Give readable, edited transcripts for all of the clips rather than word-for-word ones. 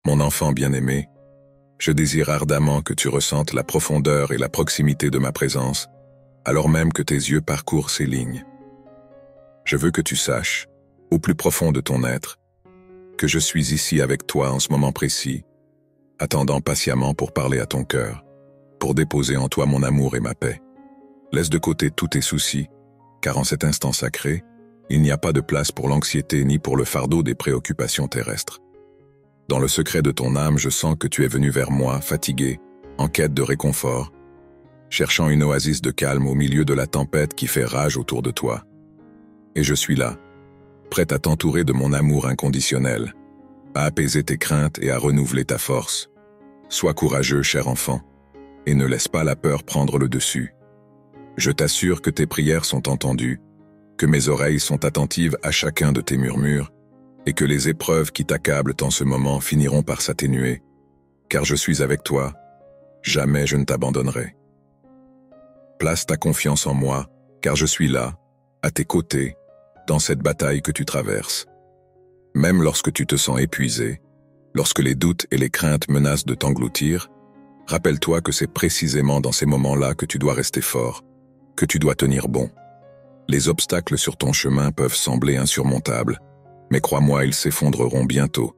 Mon enfant bien-aimé, je désire ardemment que tu ressentes la profondeur et la proximité de ma présence, alors même que tes yeux parcourent ces lignes. Je veux que tu saches, au plus profond de ton être, que je suis ici avec toi en ce moment précis, attendant patiemment pour parler à ton cœur, pour déposer en toi mon amour et ma paix. Laisse de côté tous tes soucis, car en cet instant sacré, il n'y a pas de place pour l'anxiété ni pour le fardeau des préoccupations terrestres. Dans le secret de ton âme, je sens que tu es venu vers moi, fatigué, en quête de réconfort, cherchant une oasis de calme au milieu de la tempête qui fait rage autour de toi. Et je suis là, prêt à t'entourer de mon amour inconditionnel, à apaiser tes craintes et à renouveler ta force. Sois courageux, cher enfant, et ne laisse pas la peur prendre le dessus. Je t'assure que tes prières sont entendues, que mes oreilles sont attentives à chacun de tes murmures, et que les épreuves qui t'accablent en ce moment finiront par s'atténuer, car je suis avec toi, jamais je ne t'abandonnerai. Place ta confiance en moi, car je suis là, à tes côtés, dans cette bataille que tu traverses. Même lorsque tu te sens épuisé, lorsque les doutes et les craintes menacent de t'engloutir, rappelle-toi que c'est précisément dans ces moments-là que tu dois rester fort, que tu dois tenir bon. Les obstacles sur ton chemin peuvent sembler insurmontables, mais crois-moi, ils s'effondreront bientôt,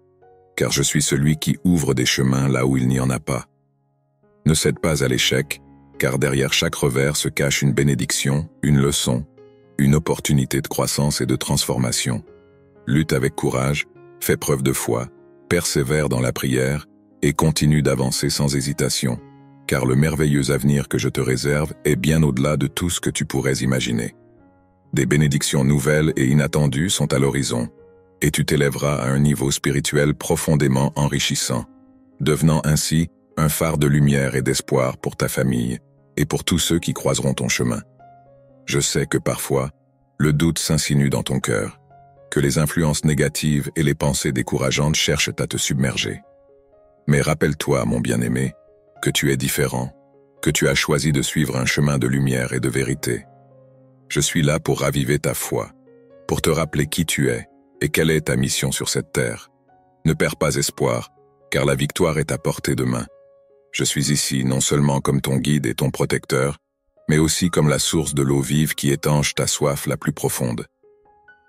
car je suis celui qui ouvre des chemins là où il n'y en a pas. Ne cède pas à l'échec, car derrière chaque revers se cache une bénédiction, une leçon, une opportunité de croissance et de transformation. Lutte avec courage, fais preuve de foi, persévère dans la prière et continue d'avancer sans hésitation, car le merveilleux avenir que je te réserve est bien au-delà de tout ce que tu pourrais imaginer. Des bénédictions nouvelles et inattendues sont à l'horizon, et tu t'élèveras à un niveau spirituel profondément enrichissant, devenant ainsi un phare de lumière et d'espoir pour ta famille et pour tous ceux qui croiseront ton chemin. Je sais que parfois, le doute s'insinue dans ton cœur, que les influences négatives et les pensées décourageantes cherchent à te submerger. Mais rappelle-toi, mon bien-aimé, que tu es différent, que tu as choisi de suivre un chemin de lumière et de vérité. Je suis là pour raviver ta foi, pour te rappeler qui tu es et quelle est ta mission sur cette terre. Ne perds pas espoir, car la victoire est à portée de main. Je suis ici non seulement comme ton guide et ton protecteur, mais aussi comme la source de l'eau vive qui étanche ta soif la plus profonde.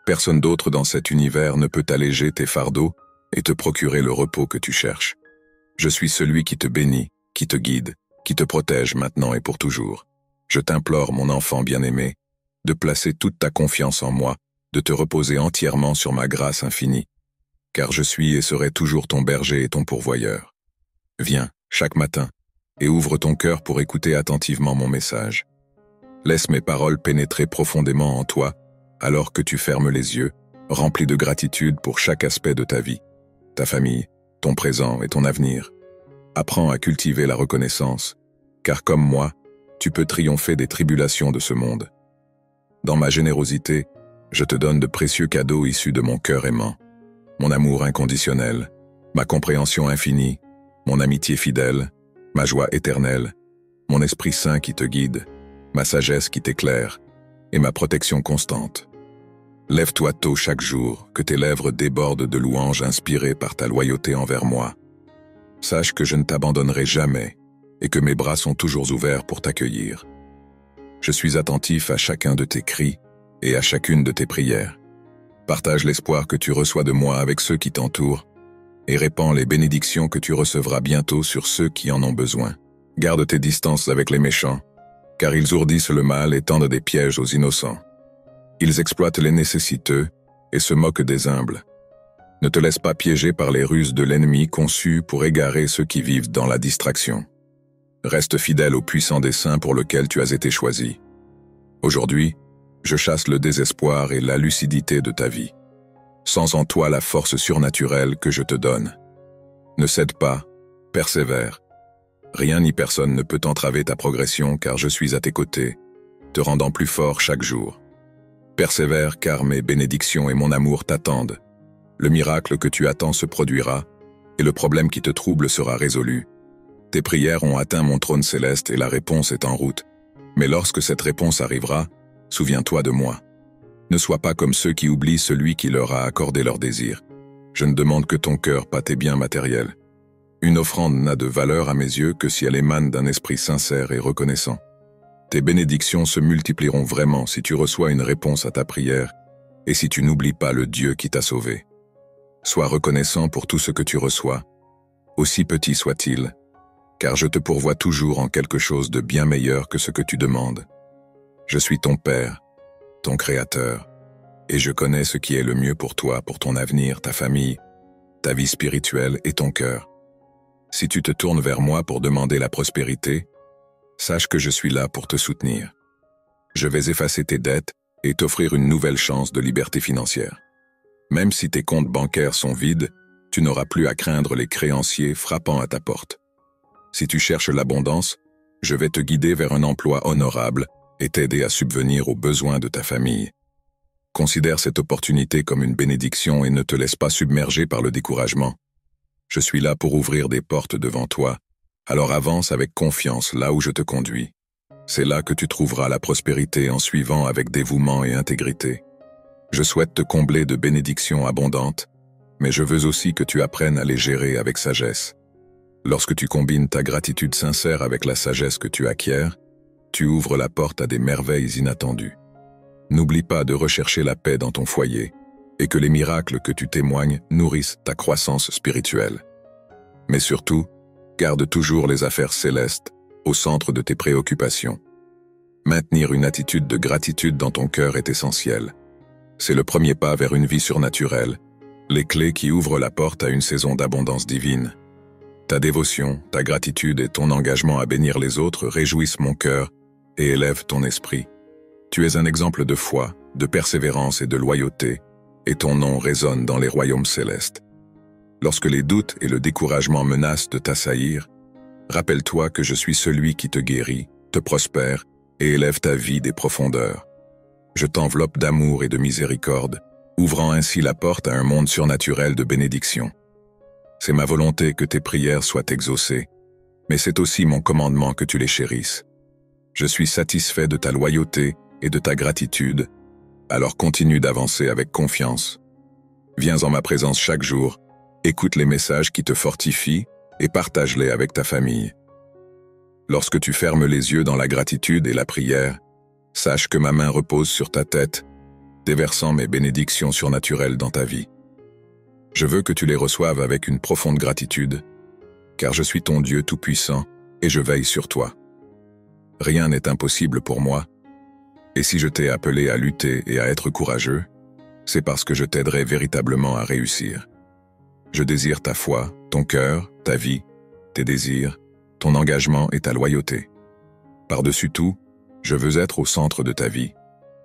Personne d'autre dans cet univers ne peut alléger tes fardeaux et te procurer le repos que tu cherches. Je suis celui qui te bénit, qui te guide, qui te protège maintenant et pour toujours. Je t'implore, mon enfant bien-aimé, de placer toute ta confiance en moi, de te reposer entièrement sur ma grâce infinie, car je suis et serai toujours ton berger et ton pourvoyeur. Viens, chaque matin, et ouvre ton cœur pour écouter attentivement mon message. Laisse mes paroles pénétrer profondément en toi, alors que tu fermes les yeux, rempli de gratitude pour chaque aspect de ta vie, ta famille, ton présent et ton avenir. Apprends à cultiver la reconnaissance, car comme moi, tu peux triompher des tribulations de ce monde. Dans ma générosité, je te donne de précieux cadeaux issus de mon cœur aimant, mon amour inconditionnel, ma compréhension infinie, mon amitié fidèle, ma joie éternelle, mon esprit saint qui te guide, ma sagesse qui t'éclaire et ma protection constante. Lève-toi tôt chaque jour, que tes lèvres débordent de louanges inspirées par ta loyauté envers moi. Sache que je ne t'abandonnerai jamais et que mes bras sont toujours ouverts pour t'accueillir. Je suis attentif à chacun de tes cris et à chacune de tes prières. Partage l'espoir que tu reçois de moi avec ceux qui t'entourent et répands les bénédictions que tu recevras bientôt sur ceux qui en ont besoin. Garde tes distances avec les méchants, car ils ourdissent le mal et tendent des pièges aux innocents. Ils exploitent les nécessiteux et se moquent des humbles. Ne te laisse pas piéger par les ruses de l'ennemi conçues pour égarer ceux qui vivent dans la distraction. Reste fidèle au puissant dessein pour lequel tu as été choisi. Aujourd'hui, je chasse le désespoir et la lucidité de ta vie. Sens en toi la force surnaturelle que je te donne. Ne cède pas, persévère. Rien ni personne ne peut entraver ta progression car je suis à tes côtés, te rendant plus fort chaque jour. Persévère car mes bénédictions et mon amour t'attendent. Le miracle que tu attends se produira et le problème qui te trouble sera résolu. Tes prières ont atteint mon trône céleste et la réponse est en route. Mais lorsque cette réponse arrivera, souviens-toi de moi. Ne sois pas comme ceux qui oublient celui qui leur a accordé leur désir. Je ne demande que ton cœur, pas tes biens matériels. Une offrande n'a de valeur à mes yeux que si elle émane d'un esprit sincère et reconnaissant. Tes bénédictions se multiplieront vraiment si tu reçois une réponse à ta prière et si tu n'oublies pas le Dieu qui t'a sauvé. Sois reconnaissant pour tout ce que tu reçois, aussi petit soit-il, car je te pourvois toujours en quelque chose de bien meilleur que ce que tu demandes. Je suis ton Père, ton Créateur, et je connais ce qui est le mieux pour toi, pour ton avenir, ta famille, ta vie spirituelle et ton cœur. Si tu te tournes vers moi pour demander la prospérité, sache que je suis là pour te soutenir. Je vais effacer tes dettes et t'offrir une nouvelle chance de liberté financière. Même si tes comptes bancaires sont vides, tu n'auras plus à craindre les créanciers frappant à ta porte. Si tu cherches l'abondance, je vais te guider vers un emploi honorable et t'aider à subvenir aux besoins de ta famille. Considère cette opportunité comme une bénédiction et ne te laisse pas submerger par le découragement. Je suis là pour ouvrir des portes devant toi, alors avance avec confiance là où je te conduis. C'est là que tu trouveras la prospérité en suivant avec dévouement et intégrité. Je souhaite te combler de bénédictions abondantes, mais je veux aussi que tu apprennes à les gérer avec sagesse. Lorsque tu combines ta gratitude sincère avec la sagesse que tu acquiers, tu ouvres la porte à des merveilles inattendues. N'oublie pas de rechercher la paix dans ton foyer et que les miracles que tu témoignes nourrissent ta croissance spirituelle. Mais surtout, garde toujours les affaires célestes au centre de tes préoccupations. Maintenir une attitude de gratitude dans ton cœur est essentiel. C'est le premier pas vers une vie surnaturelle, les clés qui ouvrent la porte à une saison d'abondance divine. Ta dévotion, ta gratitude et ton engagement à bénir les autres réjouissent mon cœur et élèvent ton esprit. Tu es un exemple de foi, de persévérance et de loyauté, et ton nom résonne dans les royaumes célestes. Lorsque les doutes et le découragement menacent de t'assaillir, rappelle-toi que je suis celui qui te guérit, te prospère et élève ta vie des profondeurs. Je t'enveloppe d'amour et de miséricorde, ouvrant ainsi la porte à un monde surnaturel de bénédiction. C'est ma volonté que tes prières soient exaucées, mais c'est aussi mon commandement que tu les chérisses. Je suis satisfait de ta loyauté et de ta gratitude, alors continue d'avancer avec confiance. Viens en ma présence chaque jour, écoute les messages qui te fortifient et partage-les avec ta famille. Lorsque tu fermes les yeux dans la gratitude et la prière, sache que ma main repose sur ta tête, déversant mes bénédictions surnaturelles dans ta vie. Je veux que tu les reçoives avec une profonde gratitude, car je suis ton Dieu tout-puissant et je veille sur toi. Rien n'est impossible pour moi, et si je t'ai appelé à lutter et à être courageux, c'est parce que je t'aiderai véritablement à réussir. Je désire ta foi, ton cœur, ta vie, tes désirs, ton engagement et ta loyauté. Par-dessus tout, je veux être au centre de ta vie,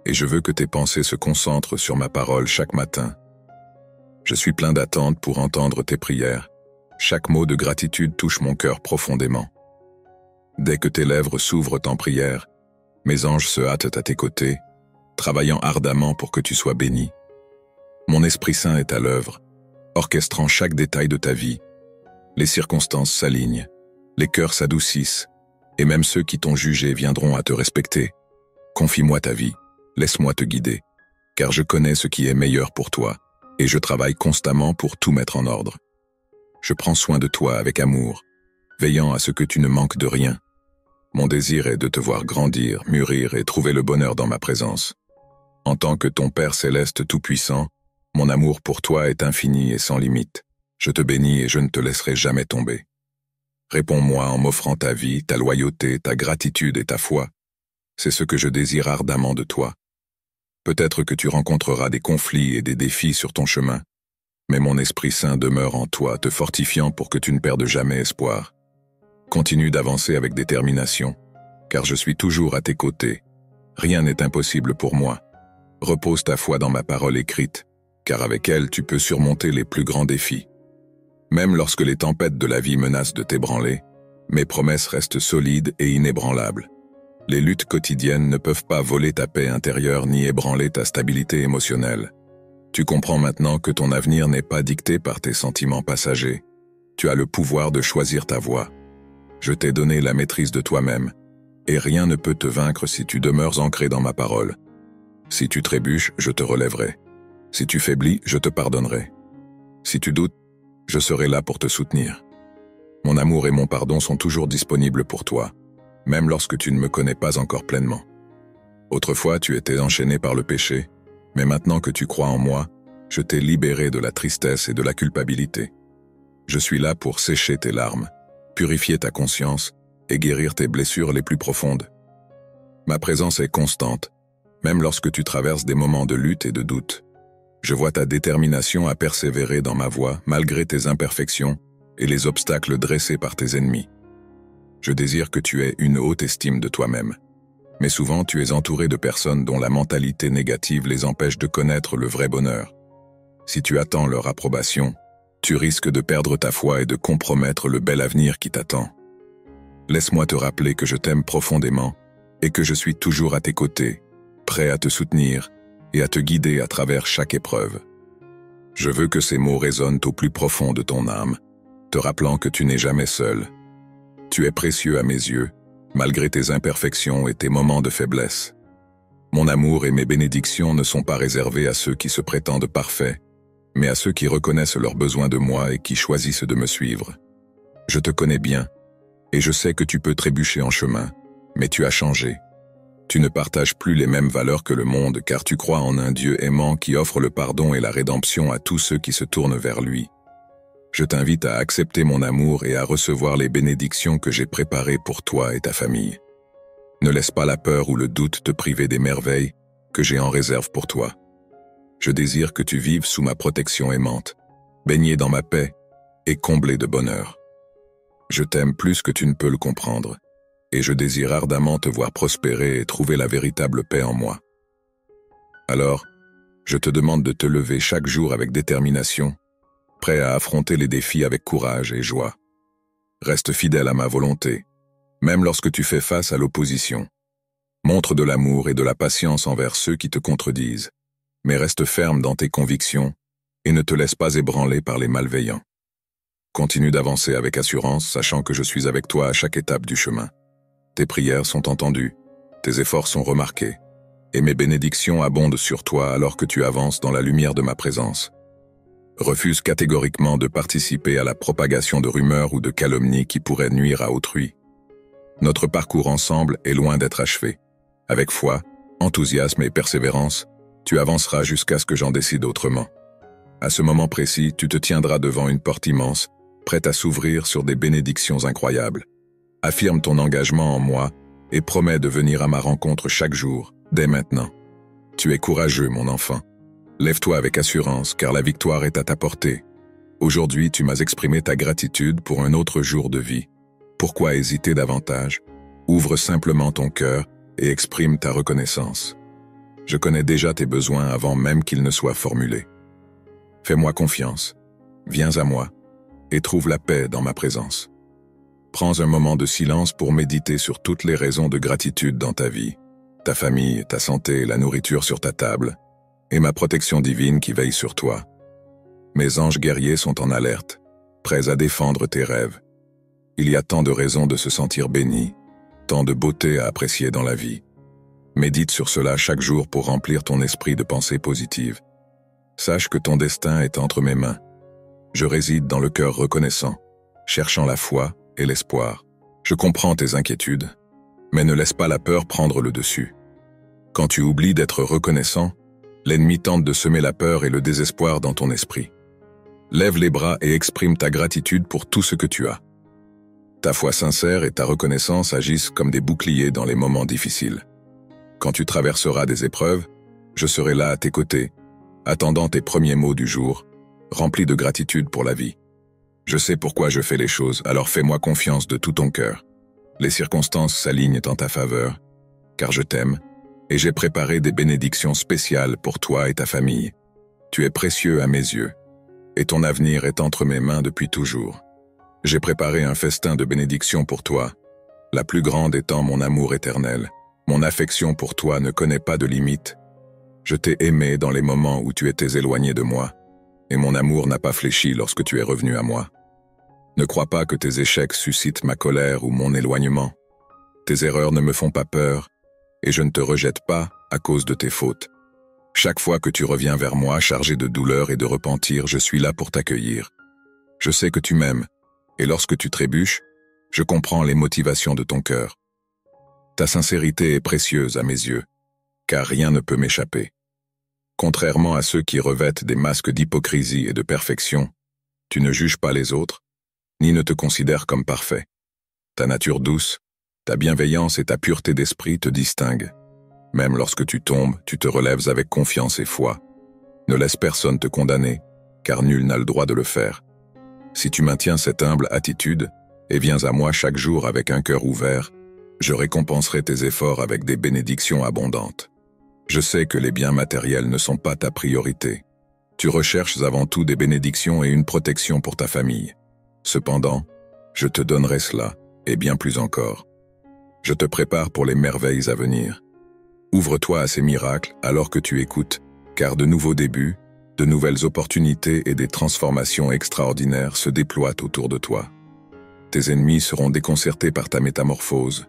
et je veux que tes pensées se concentrent sur ma parole chaque matin. Je suis plein d'attente pour entendre tes prières. Chaque mot de gratitude touche mon cœur profondément. Dès que tes lèvres s'ouvrent en prière, mes anges se hâtent à tes côtés, travaillant ardemment pour que tu sois béni. Mon Esprit Saint est à l'œuvre, orchestrant chaque détail de ta vie. Les circonstances s'alignent, les cœurs s'adoucissent, et même ceux qui t'ont jugé viendront à te respecter. Confie-moi ta vie, laisse-moi te guider, car je connais ce qui est meilleur pour toi, et je travaille constamment pour tout mettre en ordre. Je prends soin de toi avec amour, veillant à ce que tu ne manques de rien. Mon désir est de te voir grandir, mûrir et trouver le bonheur dans ma présence. En tant que ton Père céleste tout-puissant, mon amour pour toi est infini et sans limite. Je te bénis et je ne te laisserai jamais tomber. Réponds-moi en m'offrant ta vie, ta loyauté, ta gratitude et ta foi. C'est ce que je désire ardemment de toi. Peut-être que tu rencontreras des conflits et des défis sur ton chemin, mais mon Esprit Saint demeure en toi, te fortifiant pour que tu ne perdes jamais espoir. Continue d'avancer avec détermination, car je suis toujours à tes côtés. Rien n'est impossible pour moi. Repose ta foi dans ma parole écrite, car avec elle tu peux surmonter les plus grands défis. Même lorsque les tempêtes de la vie menacent de t'ébranler, mes promesses restent solides et inébranlables. Les luttes quotidiennes ne peuvent pas voler ta paix intérieure ni ébranler ta stabilité émotionnelle. Tu comprends maintenant que ton avenir n'est pas dicté par tes sentiments passagers. Tu as le pouvoir de choisir ta voie. Je t'ai donné la maîtrise de toi-même, et rien ne peut te vaincre si tu demeures ancré dans ma parole. Si tu trébuches, je te relèverai. Si tu faiblis, je te pardonnerai. Si tu doutes, je serai là pour te soutenir. Mon amour et mon pardon sont toujours disponibles pour toi, même lorsque tu ne me connais pas encore pleinement. Autrefois, tu étais enchaîné par le péché, mais maintenant que tu crois en moi, je t'ai libéré de la tristesse et de la culpabilité. Je suis là pour sécher tes larmes, purifier ta conscience et guérir tes blessures les plus profondes. Ma présence est constante, même lorsque tu traverses des moments de lutte et de doute. Je vois ta détermination à persévérer dans ma voie malgré tes imperfections et les obstacles dressés par tes ennemis. Je désire que tu aies une haute estime de toi-même. Mais souvent tu es entouré de personnes dont la mentalité négative les empêche de connaître le vrai bonheur. Si tu attends leur approbation, tu risques de perdre ta foi et de compromettre le bel avenir qui t'attend. Laisse-moi te rappeler que je t'aime profondément et que je suis toujours à tes côtés, prêt à te soutenir et à te guider à travers chaque épreuve. Je veux que ces mots résonnent au plus profond de ton âme, te rappelant que tu n'es jamais seul. Tu es précieux à mes yeux, malgré tes imperfections et tes moments de faiblesse. Mon amour et mes bénédictions ne sont pas réservés à ceux qui se prétendent parfaits, mais à ceux qui reconnaissent leurs besoins de moi et qui choisissent de me suivre. Je te connais bien, et je sais que tu peux trébucher en chemin, mais tu as changé. Tu ne partages plus les mêmes valeurs que le monde car tu crois en un Dieu aimant qui offre le pardon et la rédemption à tous ceux qui se tournent vers lui. Je t'invite à accepter mon amour et à recevoir les bénédictions que j'ai préparées pour toi et ta famille. Ne laisse pas la peur ou le doute te priver des merveilles que j'ai en réserve pour toi. Je désire que tu vives sous ma protection aimante, baigné dans ma paix et comblé de bonheur. Je t'aime plus que tu ne peux le comprendre, et je désire ardemment te voir prospérer et trouver la véritable paix en moi. Alors, je te demande de te lever chaque jour avec détermination, prêt à affronter les défis avec courage et joie. Reste fidèle à ma volonté, même lorsque tu fais face à l'opposition. Montre de l'amour et de la patience envers ceux qui te contredisent, mais reste ferme dans tes convictions et ne te laisse pas ébranler par les malveillants. Continue d'avancer avec assurance, sachant que je suis avec toi à chaque étape du chemin. Tes prières sont entendues, tes efforts sont remarqués, et mes bénédictions abondent sur toi alors que tu avances dans la lumière de ma présence. Refuse catégoriquement de participer à la propagation de rumeurs ou de calomnies qui pourraient nuire à autrui. Notre parcours ensemble est loin d'être achevé. Avec foi, enthousiasme et persévérance, tu avanceras jusqu'à ce que j'en décide autrement. À ce moment précis, tu te tiendras devant une porte immense, prête à s'ouvrir sur des bénédictions incroyables. Affirme ton engagement en moi et promets de venir à ma rencontre chaque jour, dès maintenant. Tu es courageux, mon enfant. Lève-toi avec assurance, car la victoire est à ta portée. Aujourd'hui, tu m'as exprimé ta gratitude pour un autre jour de vie. Pourquoi hésiter davantage? Ouvre simplement ton cœur et exprime ta reconnaissance. Je connais déjà tes besoins avant même qu'ils ne soient formulés. Fais-moi confiance, viens à moi, et trouve la paix dans ma présence. Prends un moment de silence pour méditer sur toutes les raisons de gratitude dans ta vie, ta famille, ta santé, la nourriture sur ta table, et ma protection divine qui veille sur toi. Mes anges guerriers sont en alerte, prêts à défendre tes rêves. Il y a tant de raisons de se sentir béni, tant de beauté à apprécier dans la vie. Médite sur cela chaque jour pour remplir ton esprit de pensées positives. Sache que ton destin est entre mes mains. Je réside dans le cœur reconnaissant, cherchant la foi et l'espoir. Je comprends tes inquiétudes, mais ne laisse pas la peur prendre le dessus. Quand tu oublies d'être reconnaissant, l'ennemi tente de semer la peur et le désespoir dans ton esprit. Lève les bras et exprime ta gratitude pour tout ce que tu as. Ta foi sincère et ta reconnaissance agissent comme des boucliers dans les moments difficiles. Quand tu traverseras des épreuves, je serai là à tes côtés, attendant tes premiers mots du jour, remplis de gratitude pour la vie. Je sais pourquoi je fais les choses, alors fais-moi confiance de tout ton cœur. Les circonstances s'alignent en ta faveur, car je t'aime, et j'ai préparé des bénédictions spéciales pour toi et ta famille. Tu es précieux à mes yeux, et ton avenir est entre mes mains depuis toujours. J'ai préparé un festin de bénédictions pour toi, la plus grande étant mon amour éternel. Mon affection pour toi ne connaît pas de limite. Je t'ai aimé dans les moments où tu étais éloigné de moi, et mon amour n'a pas fléchi lorsque tu es revenu à moi. Ne crois pas que tes échecs suscitent ma colère ou mon éloignement. Tes erreurs ne me font pas peur, et je ne te rejette pas à cause de tes fautes. Chaque fois que tu reviens vers moi chargé de douleur et de repentir, je suis là pour t'accueillir. Je sais que tu m'aimes, Et lorsque tu trébuches, je comprends les motivations de ton cœur. Ta sincérité est précieuse à mes yeux, car rien ne peut m'échapper. Contrairement à ceux qui revêtent des masques d'hypocrisie et de perfection, tu ne juges pas les autres, ni ne te considères comme parfait. Ta nature douce, ta bienveillance et ta pureté d'esprit te distinguent. Même lorsque tu tombes, tu te relèves avec confiance et foi. Ne laisse personne te condamner, car nul n'a le droit de le faire. Si tu maintiens cette humble attitude, et viens à moi chaque jour avec un cœur ouvert, je récompenserai tes efforts avec des bénédictions abondantes. Je sais que les biens matériels ne sont pas ta priorité. Tu recherches avant tout des bénédictions et une protection pour ta famille. Cependant, je te donnerai cela, et bien plus encore. Je te prépare pour les merveilles à venir. Ouvre-toi à ces miracles alors que tu écoutes, car de nouveaux débuts, de nouvelles opportunités et des transformations extraordinaires se déploient autour de toi. Tes ennemis seront déconcertés par ta métamorphose,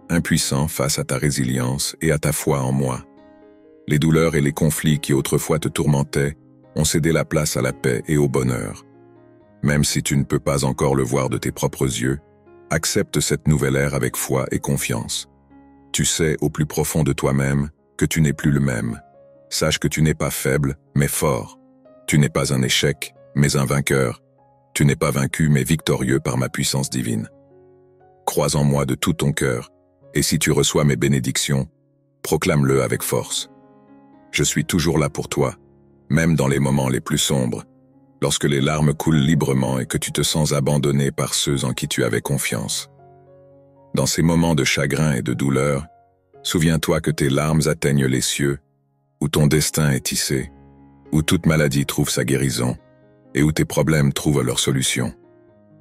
impuissants face à ta résilience et à ta foi en moi. Les douleurs et les conflits qui autrefois te tourmentaient ont cédé la place à la paix et au bonheur. Même si tu ne peux pas encore le voir de tes propres yeux, accepte cette nouvelle ère avec foi et confiance. Tu sais au plus profond de toi-même que tu n'es plus le même. Sache que tu n'es pas faible, mais fort. Tu n'es pas un échec, mais un vainqueur. Tu n'es pas vaincu, mais victorieux par ma puissance divine. Crois en moi de tout ton cœur, et si tu reçois mes bénédictions, proclame-le avec force. Je suis toujours là pour toi, même dans les moments les plus sombres, lorsque les larmes coulent librement et que tu te sens abandonné par ceux en qui tu avais confiance. Dans ces moments de chagrin et de douleur, souviens-toi que tes larmes atteignent les cieux, où ton destin est tissé, où toute maladie trouve sa guérison, et où tes problèmes trouvent leur solution.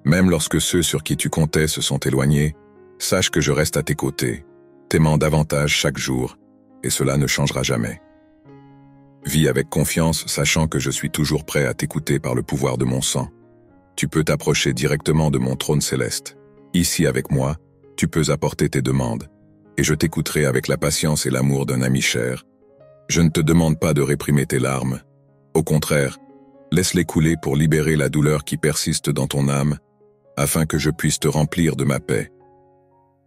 Même lorsque ceux sur qui tu comptais se sont éloignés, sache que je reste à tes côtés, t'aimant davantage chaque jour, et cela ne changera jamais. Vis avec confiance, sachant que je suis toujours prêt à t'écouter par le pouvoir de mon sang. Tu peux t'approcher directement de mon trône céleste. Ici avec moi, tu peux apporter tes demandes, et je t'écouterai avec la patience et l'amour d'un ami cher. Je ne te demande pas de réprimer tes larmes. Au contraire, laisse-les couler pour libérer la douleur qui persiste dans ton âme, afin que je puisse te remplir de ma paix.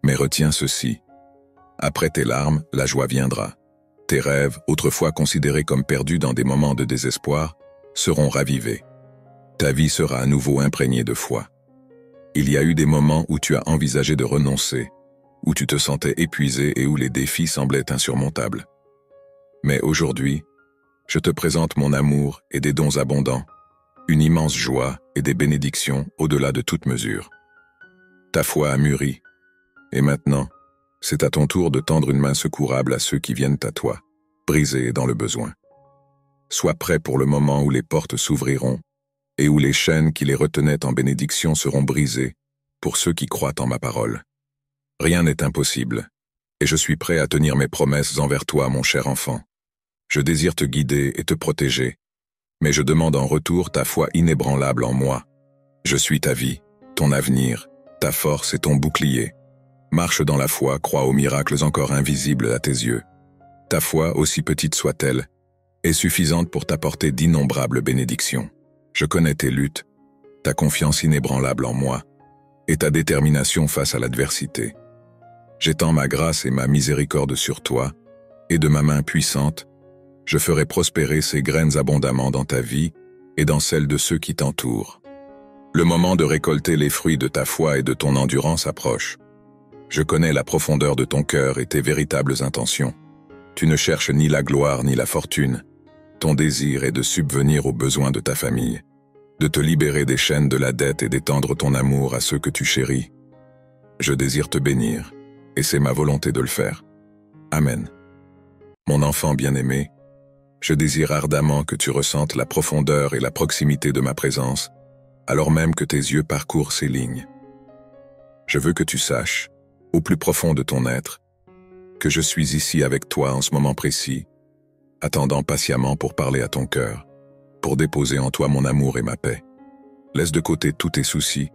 Mais retiens ceci. Après tes larmes, la joie viendra. Tes rêves, autrefois considérés comme perdus dans des moments de désespoir, seront ravivés. Ta vie sera à nouveau imprégnée de foi. Il y a eu des moments où tu as envisagé de renoncer, où tu te sentais épuisé et où les défis semblaient insurmontables. Mais aujourd'hui, je te présente mon amour et des dons abondants, une immense joie et des bénédictions au-delà de toute mesure. Ta foi a mûri, et maintenant, c'est à ton tour de tendre une main secourable à ceux qui viennent à toi, brisés dans le besoin. Sois prêt pour le moment où les portes s'ouvriront et où les chaînes qui les retenaient en bénédiction seront brisées pour ceux qui croient en ma parole. Rien n'est impossible, et je suis prêt à tenir mes promesses envers toi, mon cher enfant. Je désire te guider et te protéger, mais je demande en retour ta foi inébranlable en moi. Je suis ta vie, ton avenir, ta force et ton bouclier. Marche dans la foi, crois aux miracles encore invisibles à tes yeux. Ta foi, aussi petite soit-elle, est suffisante pour t'apporter d'innombrables bénédictions. Je connais tes luttes, ta confiance inébranlable en moi, et ta détermination face à l'adversité. J'étends ma grâce et ma miséricorde sur toi, et de ma main puissante, je ferai prospérer ces graines abondamment dans ta vie et dans celle de ceux qui t'entourent. Le moment de récolter les fruits de ta foi et de ton endurance approche. Je connais la profondeur de ton cœur et tes véritables intentions. Tu ne cherches ni la gloire ni la fortune. Ton désir est de subvenir aux besoins de ta famille, de te libérer des chaînes de la dette et d'étendre ton amour à ceux que tu chéris. Je désire te bénir, et c'est ma volonté de le faire. Amen. Mon enfant bien-aimé, je désire ardemment que tu ressentes la profondeur et la proximité de ma présence, alors même que tes yeux parcourent ces lignes. Je veux que tu saches, au plus profond de ton être, que je suis ici avec toi en ce moment précis, attendant patiemment pour parler à ton cœur, pour déposer en toi mon amour et ma paix. Laisse de côté tous tes soucis,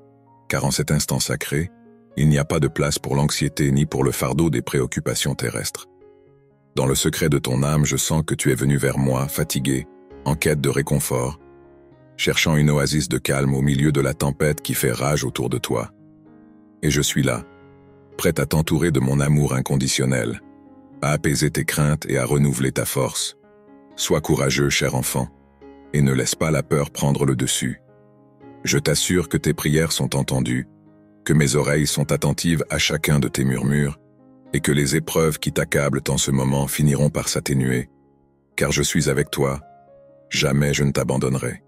car en cet instant sacré, il n'y a pas de place pour l'anxiété ni pour le fardeau des préoccupations terrestres. Dans le secret de ton âme, je sens que tu es venu vers moi, fatigué, en quête de réconfort. cherchant une oasis de calme au milieu de la tempête qui fait rage autour de toi. Et je suis là, prête à t'entourer de mon amour inconditionnel, à apaiser tes craintes et à renouveler ta force. Sois courageux, cher enfant, et ne laisse pas la peur prendre le dessus. Je t'assure que tes prières sont entendues, que mes oreilles sont attentives à chacun de tes murmures, et que les épreuves qui t'accablent en ce moment finiront par s'atténuer, car je suis avec toi, jamais je ne t'abandonnerai.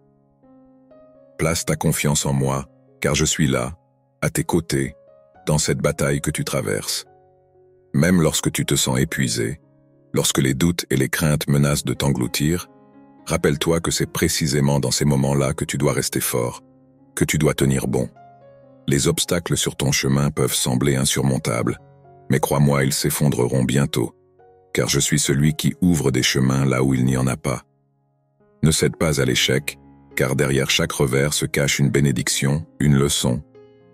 Place ta confiance en moi, car je suis là, à tes côtés, dans cette bataille que tu traverses. Même lorsque tu te sens épuisé, lorsque les doutes et les craintes menacent de t'engloutir, rappelle-toi que c'est précisément dans ces moments-là que tu dois rester fort, que tu dois tenir bon. Les obstacles sur ton chemin peuvent sembler insurmontables, mais crois-moi, ils s'effondreront bientôt, car je suis celui qui ouvre des chemins là où il n'y en a pas. Ne cède pas à l'échec, car derrière chaque revers se cache une bénédiction, une leçon,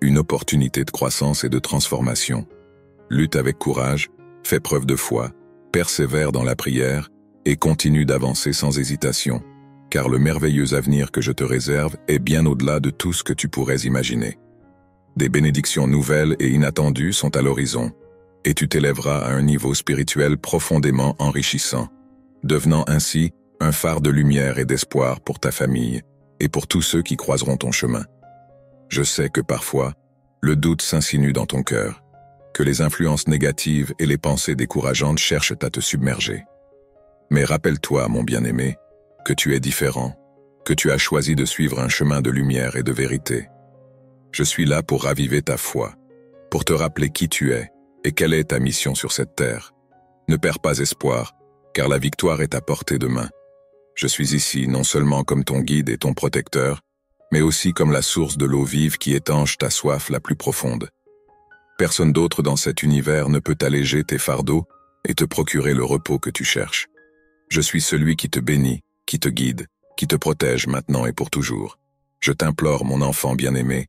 une opportunité de croissance et de transformation. Lutte avec courage, fais preuve de foi, persévère dans la prière et continue d'avancer sans hésitation, car le merveilleux avenir que je te réserve est bien au-delà de tout ce que tu pourrais imaginer. Des bénédictions nouvelles et inattendues sont à l'horizon, et tu t'élèveras à un niveau spirituel profondément enrichissant, devenant ainsi un phare de lumière et d'espoir pour ta famille et pour tous ceux qui croiseront ton chemin. Je sais que parfois, le doute s'insinue dans ton cœur, que les influences négatives et les pensées décourageantes cherchent à te submerger. Mais rappelle-toi, mon bien-aimé, que tu es différent, que tu as choisi de suivre un chemin de lumière et de vérité. Je suis là pour raviver ta foi, pour te rappeler qui tu es et quelle est ta mission sur cette terre. Ne perds pas espoir, car la victoire est à portée de main. Je suis ici non seulement comme ton guide et ton protecteur, mais aussi comme la source de l'eau vive qui étanche ta soif la plus profonde. Personne d'autre dans cet univers ne peut alléger tes fardeaux et te procurer le repos que tu cherches. Je suis celui qui te bénit, qui te guide, qui te protège maintenant et pour toujours. Je t'implore, mon enfant bien-aimé,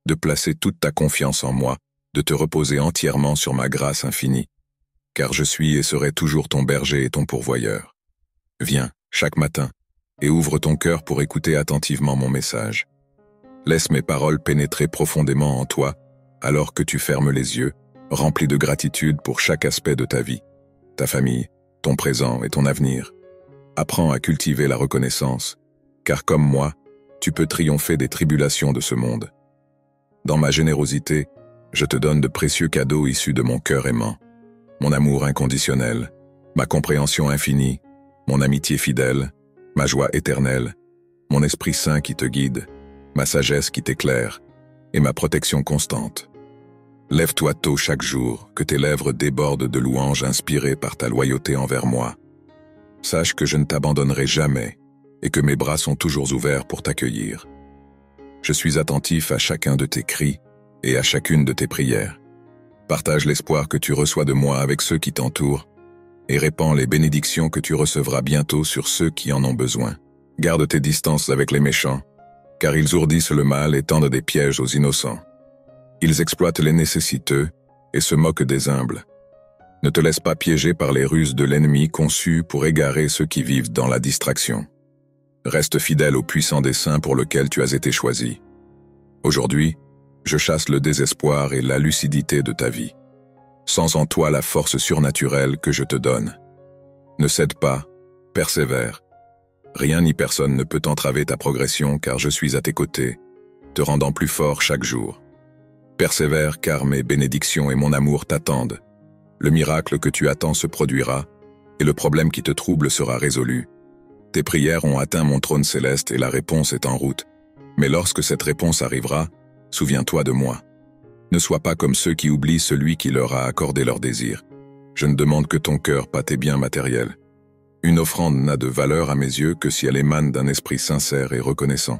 de placer toute ta confiance en moi, de te reposer entièrement sur ma grâce infinie, car je suis et serai toujours ton berger et ton pourvoyeur. Viens, chaque matin, et ouvre ton cœur pour écouter attentivement mon message. Laisse mes paroles pénétrer profondément en toi, alors que tu fermes les yeux, rempli de gratitude pour chaque aspect de ta vie, ta famille, ton présent et ton avenir. Apprends à cultiver la reconnaissance, car comme moi, tu peux triompher des tribulations de ce monde. Dans ma générosité, je te donne de précieux cadeaux issus de mon cœur aimant, mon amour inconditionnel, ma compréhension infinie, mon amitié fidèle, ma joie éternelle, mon Esprit Saint qui te guide, ma sagesse qui t'éclaire et ma protection constante. Lève-toi tôt chaque jour, que tes lèvres débordent de louanges inspirées par ta loyauté envers moi. Sache que je ne t'abandonnerai jamais et que mes bras sont toujours ouverts pour t'accueillir. Je suis attentif à chacun de tes cris et à chacune de tes prières. Partage l'espoir que tu reçois de moi avec ceux qui t'entourent et répands les bénédictions que tu recevras bientôt sur ceux qui en ont besoin. Garde tes distances avec les méchants, car ils ourdissent le mal et tendent des pièges aux innocents. Ils exploitent les nécessiteux et se moquent des humbles. Ne te laisse pas piéger par les ruses de l'ennemi conçues pour égarer ceux qui vivent dans la distraction. Reste fidèle au puissant dessein pour lequel tu as été choisi. Aujourd'hui, je chasse le désespoir et la lucidité de ta vie. Sens en toi la force surnaturelle que je te donne. Ne cède pas, persévère. Rien ni personne ne peut entraver ta progression car je suis à tes côtés, te rendant plus fort chaque jour. Persévère car mes bénédictions et mon amour t'attendent. Le miracle que tu attends se produira et le problème qui te trouble sera résolu. Tes prières ont atteint mon trône céleste et la réponse est en route. Mais lorsque cette réponse arrivera, souviens-toi de moi. Ne sois pas comme ceux qui oublient celui qui leur a accordé leur désir. Je ne demande que ton cœur, pas tes biens matériels. Une offrande n'a de valeur à mes yeux que si elle émane d'un esprit sincère et reconnaissant.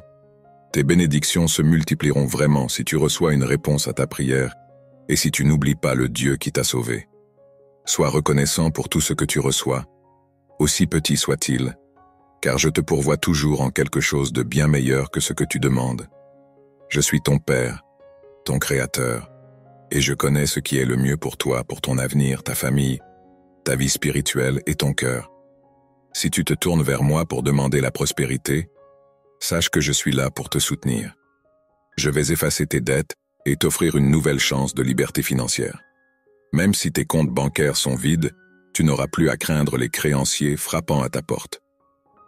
Tes bénédictions se multiplieront vraiment si tu reçois une réponse à ta prière et si tu n'oublies pas le Dieu qui t'a sauvé. Sois reconnaissant pour tout ce que tu reçois, aussi petit soit-il, car je te pourvois toujours en quelque chose de bien meilleur que ce que tu demandes. Je suis ton Père, ton Créateur, et je connais ce qui est le mieux pour toi, pour ton avenir, ta famille, ta vie spirituelle et ton cœur. Si tu te tournes vers moi pour demander la prospérité, Sache que je suis là pour te soutenir. Je vais effacer tes dettes et t'offrir une nouvelle chance de liberté financière. Même si tes comptes bancaires sont vides, tu n'auras plus à craindre les créanciers frappant à ta porte.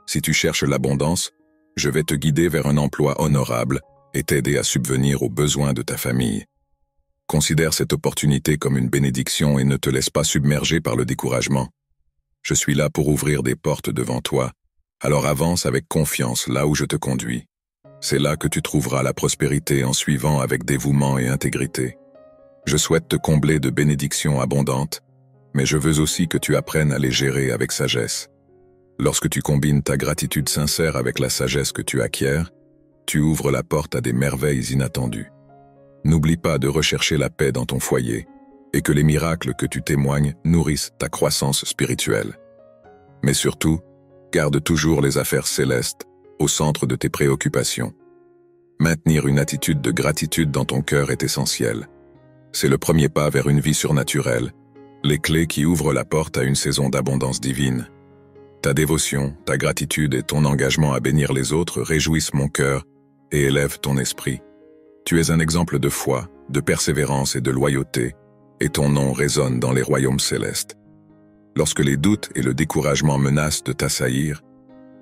Si tu cherches l'abondance, je vais te guider vers un emploi honorable et t'aider à subvenir aux besoins de ta famille. Considère cette opportunité comme une bénédiction et ne te laisse pas submerger par le découragement. Je suis là pour ouvrir des portes devant toi, alors avance avec confiance là où je te conduis. C'est là que tu trouveras la prospérité en suivant avec dévouement et intégrité. Je souhaite te combler de bénédictions abondantes, mais je veux aussi que tu apprennes à les gérer avec sagesse. Lorsque tu combines ta gratitude sincère avec la sagesse que tu acquiers, tu ouvres la porte à des merveilles inattendues. N'oublie pas de rechercher la paix dans ton foyer et que les miracles que tu témoignes nourrissent ta croissance spirituelle. Mais surtout, garde toujours les affaires célestes au centre de tes préoccupations. Maintenir une attitude de gratitude dans ton cœur est essentiel. C'est le premier pas vers une vie surnaturelle, les clés qui ouvrent la porte à une saison d'abondance divine. Ta dévotion, ta gratitude et ton engagement à bénir les autres réjouissent mon cœur et élèvent ton esprit. Tu es un exemple de foi, de persévérance et de loyauté, et ton nom résonne dans les royaumes célestes. Lorsque les doutes et le découragement menacent de t'assaillir,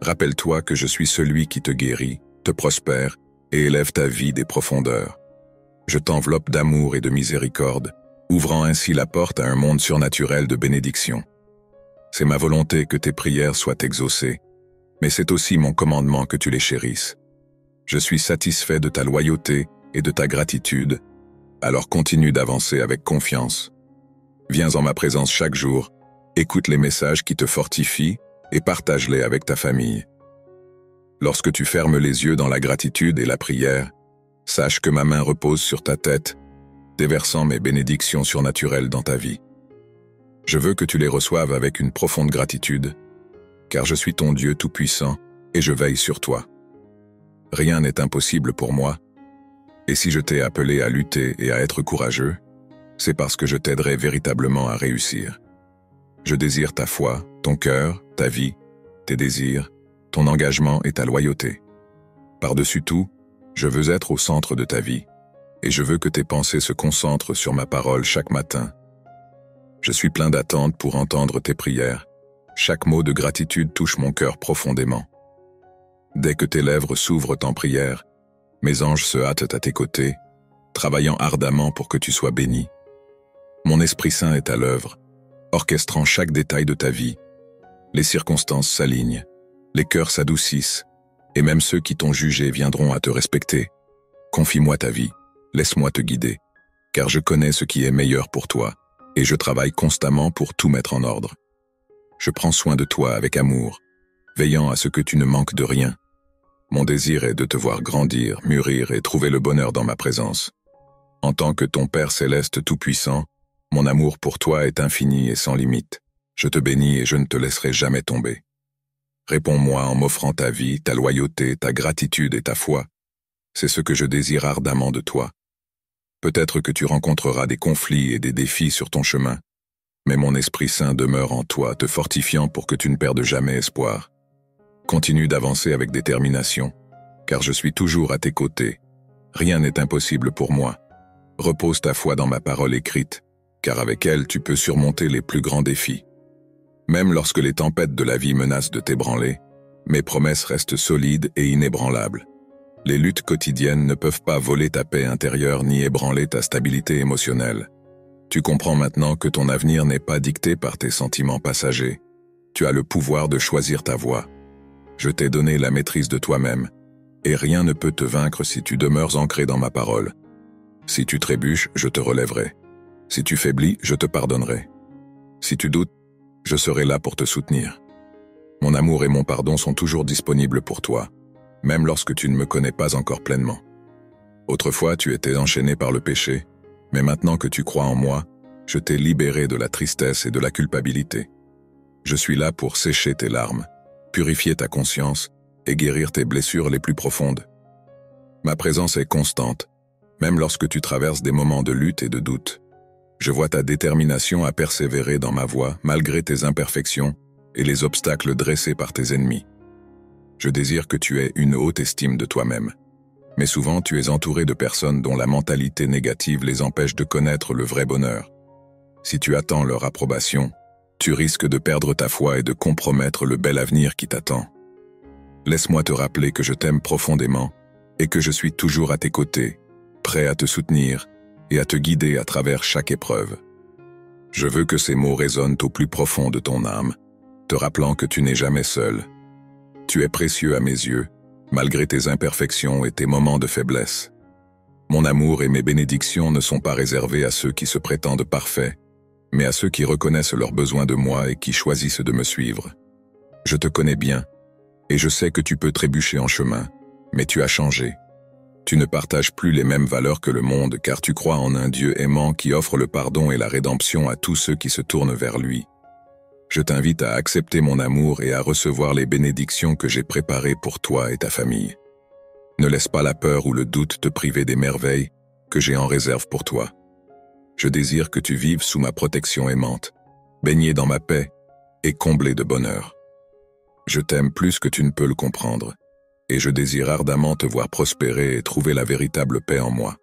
rappelle-toi que je suis celui qui te guérit, te prospère et élève ta vie des profondeurs. Je t'enveloppe d'amour et de miséricorde, ouvrant ainsi la porte à un monde surnaturel de bénédiction. C'est ma volonté que tes prières soient exaucées, mais c'est aussi mon commandement que tu les chérisses. Je suis satisfait de ta loyauté et de ta gratitude, alors continue d'avancer avec confiance. Viens en ma présence chaque jour, écoute les messages qui te fortifient et partage-les avec ta famille. Lorsque tu fermes les yeux dans la gratitude et la prière, sache que ma main repose sur ta tête, déversant mes bénédictions surnaturelles dans ta vie. Je veux que tu les reçoives avec une profonde gratitude, car je suis ton Dieu tout-puissant et je veille sur toi. Rien n'est impossible pour moi, et si je t'ai appelé à lutter et à être courageux, c'est parce que je t'aiderai véritablement à réussir. Je désire ta foi, ton cœur, ta vie, tes désirs, ton engagement et ta loyauté. Par-dessus tout, je veux être au centre de ta vie, et je veux que tes pensées se concentrent sur ma parole chaque matin. Je suis plein d'attente pour entendre tes prières. Chaque mot de gratitude touche mon cœur profondément. Dès que tes lèvres s'ouvrent en prière, mes anges se hâtent à tes côtés, travaillant ardemment pour que tu sois béni. Mon Esprit Saint est à l'œuvre, orchestrant chaque détail de ta vie. Les circonstances s'alignent, les cœurs s'adoucissent, et même ceux qui t'ont jugé viendront à te respecter. Confie-moi ta vie, laisse-moi te guider, car je connais ce qui est meilleur pour toi, et je travaille constamment pour tout mettre en ordre. Je prends soin de toi avec amour, veillant à ce que tu ne manques de rien. Mon désir est de te voir grandir, mûrir et trouver le bonheur dans ma présence. En tant que ton Père céleste tout-puissant, mon amour pour toi est infini et sans limite. Je te bénis et je ne te laisserai jamais tomber. Réponds-moi en m'offrant ta vie, ta loyauté, ta gratitude et ta foi. C'est ce que je désire ardemment de toi. Peut-être que tu rencontreras des conflits et des défis sur ton chemin, mais mon Esprit Saint demeure en toi, te fortifiant pour que tu ne perdes jamais espoir. Continue d'avancer avec détermination, car je suis toujours à tes côtés. Rien n'est impossible pour moi. Repose ta foi dans ma parole écrite, car avec elle tu peux surmonter les plus grands défis. Même lorsque les tempêtes de la vie menacent de t'ébranler, mes promesses restent solides et inébranlables. Les luttes quotidiennes ne peuvent pas voler ta paix intérieure ni ébranler ta stabilité émotionnelle. Tu comprends maintenant que ton avenir n'est pas dicté par tes sentiments passagers. Tu as le pouvoir de choisir ta voie. Je t'ai donné la maîtrise de toi-même, et rien ne peut te vaincre si tu demeures ancré dans ma parole. Si tu trébuches, je te relèverai. Si tu faiblis, je te pardonnerai. Si tu doutes, je serai là pour te soutenir. Mon amour et mon pardon sont toujours disponibles pour toi, même lorsque tu ne me connais pas encore pleinement. Autrefois, tu étais enchaîné par le péché, mais maintenant que tu crois en moi, je t'ai libéré de la tristesse et de la culpabilité. Je suis là pour sécher tes larmes, purifier ta conscience et guérir tes blessures les plus profondes. Ma présence est constante, même lorsque tu traverses des moments de lutte et de doute. Je vois ta détermination à persévérer dans ma voie malgré tes imperfections et les obstacles dressés par tes ennemis. Je désire que tu aies une haute estime de toi-même. Mais souvent, tu es entouré de personnes dont la mentalité négative les empêche de connaître le vrai bonheur. Si tu attends leur approbation, tu risques de perdre ta foi et de compromettre le bel avenir qui t'attend. Laisse-moi te rappeler que je t'aime profondément et que je suis toujours à tes côtés, prêt à te soutenir et à te guider à travers chaque épreuve. Je veux que ces mots résonnent au plus profond de ton âme, te rappelant que tu n'es jamais seul. Tu es précieux à mes yeux, malgré tes imperfections et tes moments de faiblesse. Mon amour et mes bénédictions ne sont pas réservés à ceux qui se prétendent parfaits, mais à ceux qui reconnaissent leurs besoins de moi et qui choisissent de me suivre. Je te connais bien, et je sais que tu peux trébucher en chemin, mais tu as changé. Tu ne partages plus les mêmes valeurs que le monde car tu crois en un Dieu aimant qui offre le pardon et la rédemption à tous ceux qui se tournent vers lui. Je t'invite à accepter mon amour et à recevoir les bénédictions que j'ai préparées pour toi et ta famille. Ne laisse pas la peur ou le doute te priver des merveilles que j'ai en réserve pour toi. Je désire que tu vives sous ma protection aimante, baigné dans ma paix et comblé de bonheur. Je t'aime plus que tu ne peux le comprendre, et je désire ardemment te voir prospérer et trouver la véritable paix en moi.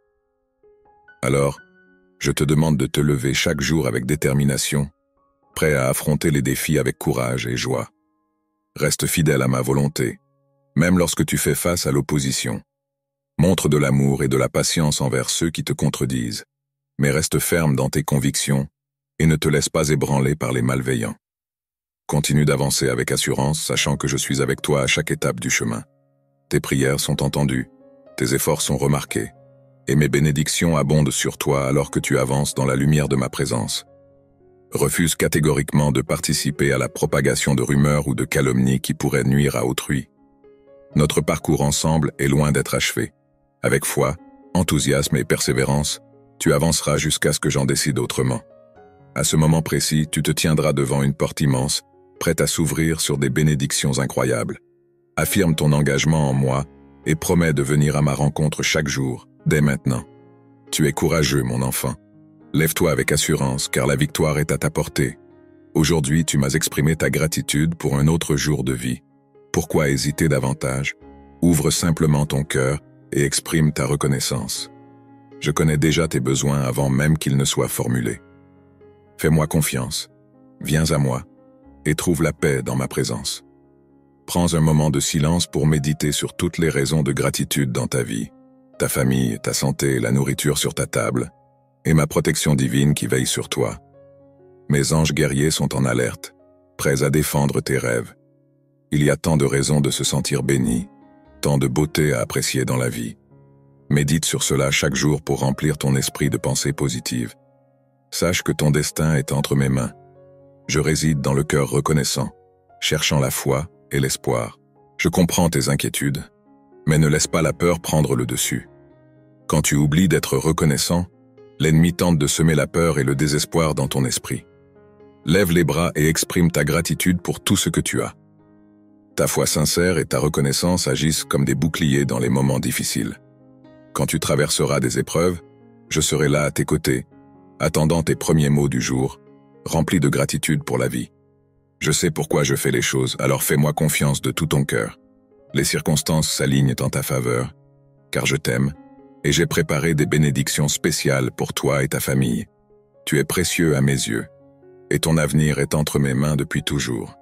Alors, je te demande de te lever chaque jour avec détermination, prêt à affronter les défis avec courage et joie. Reste fidèle à ma volonté, même lorsque tu fais face à l'opposition. Montre de l'amour et de la patience envers ceux qui te contredisent, mais reste ferme dans tes convictions et ne te laisse pas ébranler par les malveillants. Continue d'avancer avec assurance, sachant que je suis avec toi à chaque étape du chemin. Tes prières sont entendues, tes efforts sont remarqués, et mes bénédictions abondent sur toi alors que tu avances dans la lumière de ma présence. Refuse catégoriquement de participer à la propagation de rumeurs ou de calomnies qui pourraient nuire à autrui. Notre parcours ensemble est loin d'être achevé. Avec foi, enthousiasme et persévérance, tu avanceras jusqu'à ce que j'en décide autrement. À ce moment précis, tu te tiendras devant une porte immense, prête à s'ouvrir sur des bénédictions incroyables. Affirme ton engagement en moi et promets de venir à ma rencontre chaque jour, dès maintenant. Tu es courageux, mon enfant. Lève-toi avec assurance, car la victoire est à ta portée. Aujourd'hui, tu m'as exprimé ta gratitude pour un autre jour de vie. Pourquoi hésiter davantage? Ouvre simplement ton cœur et exprime ta reconnaissance. Je connais déjà tes besoins avant même qu'ils ne soient formulés. Fais-moi confiance, viens à moi et trouve la paix dans ma présence. Prends un moment de silence pour méditer sur toutes les raisons de gratitude dans ta vie, ta famille, ta santé, la nourriture sur ta table, et ma protection divine qui veille sur toi. Mes anges guerriers sont en alerte, prêts à défendre tes rêves. Il y a tant de raisons de se sentir béni, tant de beauté à apprécier dans la vie. Médite sur cela chaque jour pour remplir ton esprit de pensées positives. Sache que ton destin est entre mes mains. Je réside dans le cœur reconnaissant, cherchant la foi et l'espoir. Je comprends tes inquiétudes, mais ne laisse pas la peur prendre le dessus. Quand tu oublies d'être reconnaissant, l'ennemi tente de semer la peur et le désespoir dans ton esprit. Lève les bras et exprime ta gratitude pour tout ce que tu as. Ta foi sincère et ta reconnaissance agissent comme des boucliers dans les moments difficiles. Quand tu traverseras des épreuves, je serai là à tes côtés, attendant tes premiers mots du jour, remplis de gratitude pour la vie. Je sais pourquoi je fais les choses, alors fais-moi confiance de tout ton cœur. Les circonstances s'alignent en ta faveur, car je t'aime, et j'ai préparé des bénédictions spéciales pour toi et ta famille. Tu es précieux à mes yeux, et ton avenir est entre mes mains depuis toujours.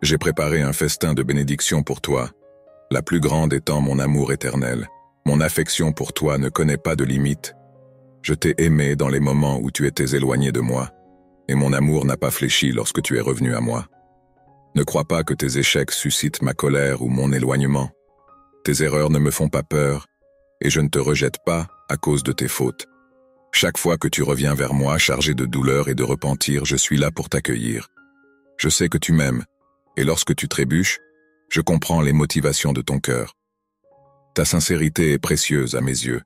J'ai préparé un festin de bénédictions pour toi, la plus grande étant mon amour éternel. Mon affection pour toi ne connaît pas de limite. Je t'ai aimé dans les moments où tu étais éloigné de moi, et mon amour n'a pas fléchi lorsque tu es revenu à moi. Ne crois pas que tes échecs suscitent ma colère ou mon éloignement. Tes erreurs ne me font pas peur, et je ne te rejette pas à cause de tes fautes. Chaque fois que tu reviens vers moi chargé de douleur et de repentir, je suis là pour t'accueillir. Je sais que tu m'aimes, et lorsque tu trébuches, je comprends les motivations de ton cœur. Ta sincérité est précieuse à mes yeux,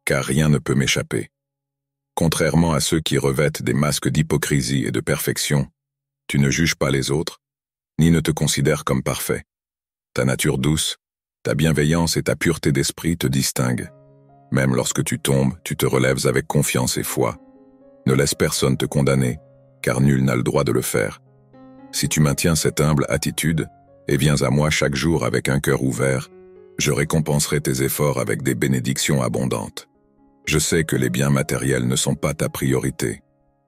car rien ne peut m'échapper. Contrairement à ceux qui revêtent des masques d'hypocrisie et de perfection, tu ne juges pas les autres, ni ne te considères comme parfait. Ta nature douce, ta bienveillance et ta pureté d'esprit te distinguent. Même lorsque tu tombes, tu te relèves avec confiance et foi. Ne laisse personne te condamner, car nul n'a le droit de le faire. Si tu maintiens cette humble attitude, et viens à moi chaque jour avec un cœur ouvert, je récompenserai tes efforts avec des bénédictions abondantes. Je sais que les biens matériels ne sont pas ta priorité.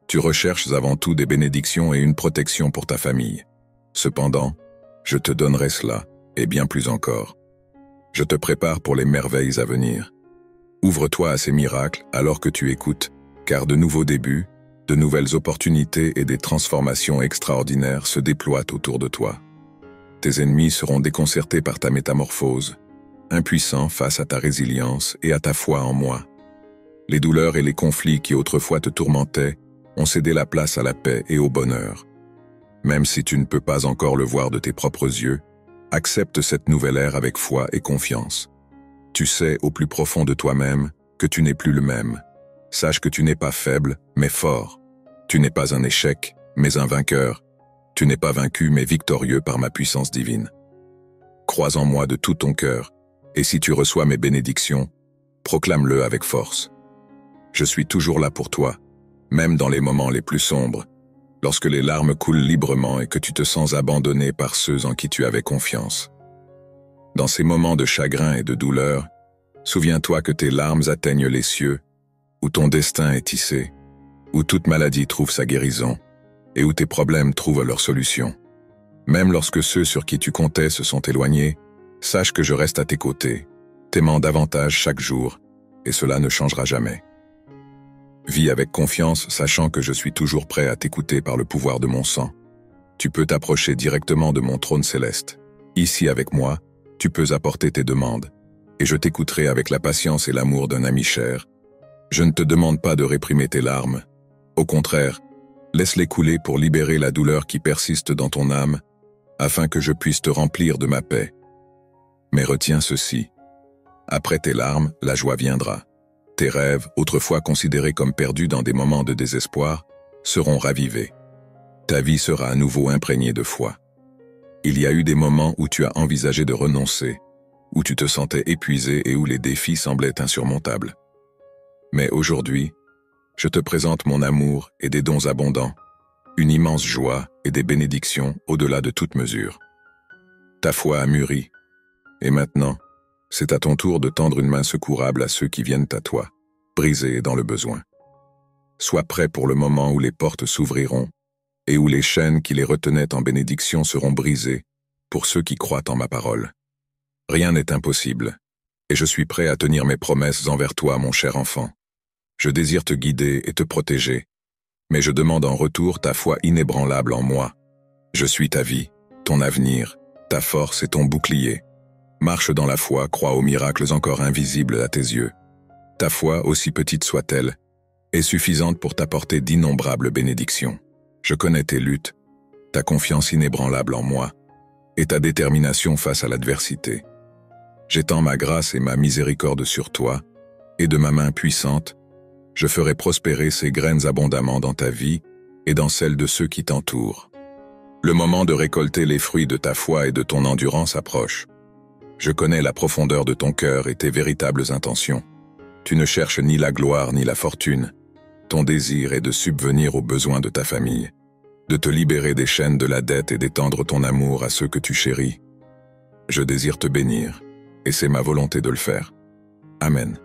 Tu recherches avant tout des bénédictions et une protection pour ta famille. Cependant, je te donnerai cela, et bien plus encore. Je te prépare pour les merveilles à venir. Ouvre-toi à ces miracles alors que tu écoutes, car de nouveaux débuts, de nouvelles opportunités et des transformations extraordinaires se déploient autour de toi. Tes ennemis seront déconcertés par ta métamorphose, impuissants face à ta résilience et à ta foi en moi. Les douleurs et les conflits qui autrefois te tourmentaient ont cédé la place à la paix et au bonheur. Même si tu ne peux pas encore le voir de tes propres yeux, accepte cette nouvelle ère avec foi et confiance. Tu sais au plus profond de toi-même que tu n'es plus le même. Sache que tu n'es pas faible, mais fort. Tu n'es pas un échec, mais un vainqueur. Tu n'es pas vaincu, mais victorieux par ma puissance divine. Crois en moi de tout ton cœur, et si tu reçois mes bénédictions, proclame-le avec force. Je suis toujours là pour toi, même dans les moments les plus sombres, lorsque les larmes coulent librement et que tu te sens abandonné par ceux en qui tu avais confiance. Dans ces moments de chagrin et de douleur, souviens-toi que tes larmes atteignent les cieux, où ton destin est tissé, où toute maladie trouve sa guérison, et où tes problèmes trouvent leur solution. Même lorsque ceux sur qui tu comptais se sont éloignés, sache que je reste à tes côtés, t'aimant davantage chaque jour, et cela ne changera jamais. Vis avec confiance, sachant que je suis toujours prêt à t'écouter par le pouvoir de mon sang. Tu peux t'approcher directement de mon trône céleste. Ici avec moi, tu peux apporter tes demandes, et je t'écouterai avec la patience et l'amour d'un ami cher. Je ne te demande pas de réprimer tes larmes. Au contraire, laisse-les couler pour libérer la douleur qui persiste dans ton âme, afin que je puisse te remplir de ma paix. Mais retiens ceci. Après tes larmes, la joie viendra. Tes rêves, autrefois considérés comme perdus dans des moments de désespoir, seront ravivés. Ta vie sera à nouveau imprégnée de foi. Il y a eu des moments où tu as envisagé de renoncer, où tu te sentais épuisé et où les défis semblaient insurmontables. Mais aujourd'hui, je te présente mon amour et des dons abondants, une immense joie et des bénédictions au-delà de toute mesure. Ta foi a mûri, et maintenant, c'est à ton tour de tendre une main secourable à ceux qui viennent à toi, brisés dans le besoin. Sois prêt pour le moment où les portes s'ouvriront, et où les chaînes qui les retenaient en bénédiction seront brisées pour ceux qui croient en ma parole. Rien n'est impossible, et je suis prêt à tenir mes promesses envers toi, mon cher enfant. Je désire te guider et te protéger, mais je demande en retour ta foi inébranlable en moi. Je suis ta vie, ton avenir, ta force et ton bouclier. Marche dans la foi, crois aux miracles encore invisibles à tes yeux. Ta foi, aussi petite soit-elle, est suffisante pour t'apporter d'innombrables bénédictions. Je connais tes luttes, ta confiance inébranlable en moi, et ta détermination face à l'adversité. J'étends ma grâce et ma miséricorde sur toi, et de ma main puissante, je ferai prospérer ces graines abondamment dans ta vie et dans celle de ceux qui t'entourent. Le moment de récolter les fruits de ta foi et de ton endurance approche. Je connais la profondeur de ton cœur et tes véritables intentions. Tu ne cherches ni la gloire ni la fortune. Ton désir est de subvenir aux besoins de ta famille, de te libérer des chaînes de la dette et d'étendre ton amour à ceux que tu chéris. Je désire te bénir, et c'est ma volonté de le faire. Amen.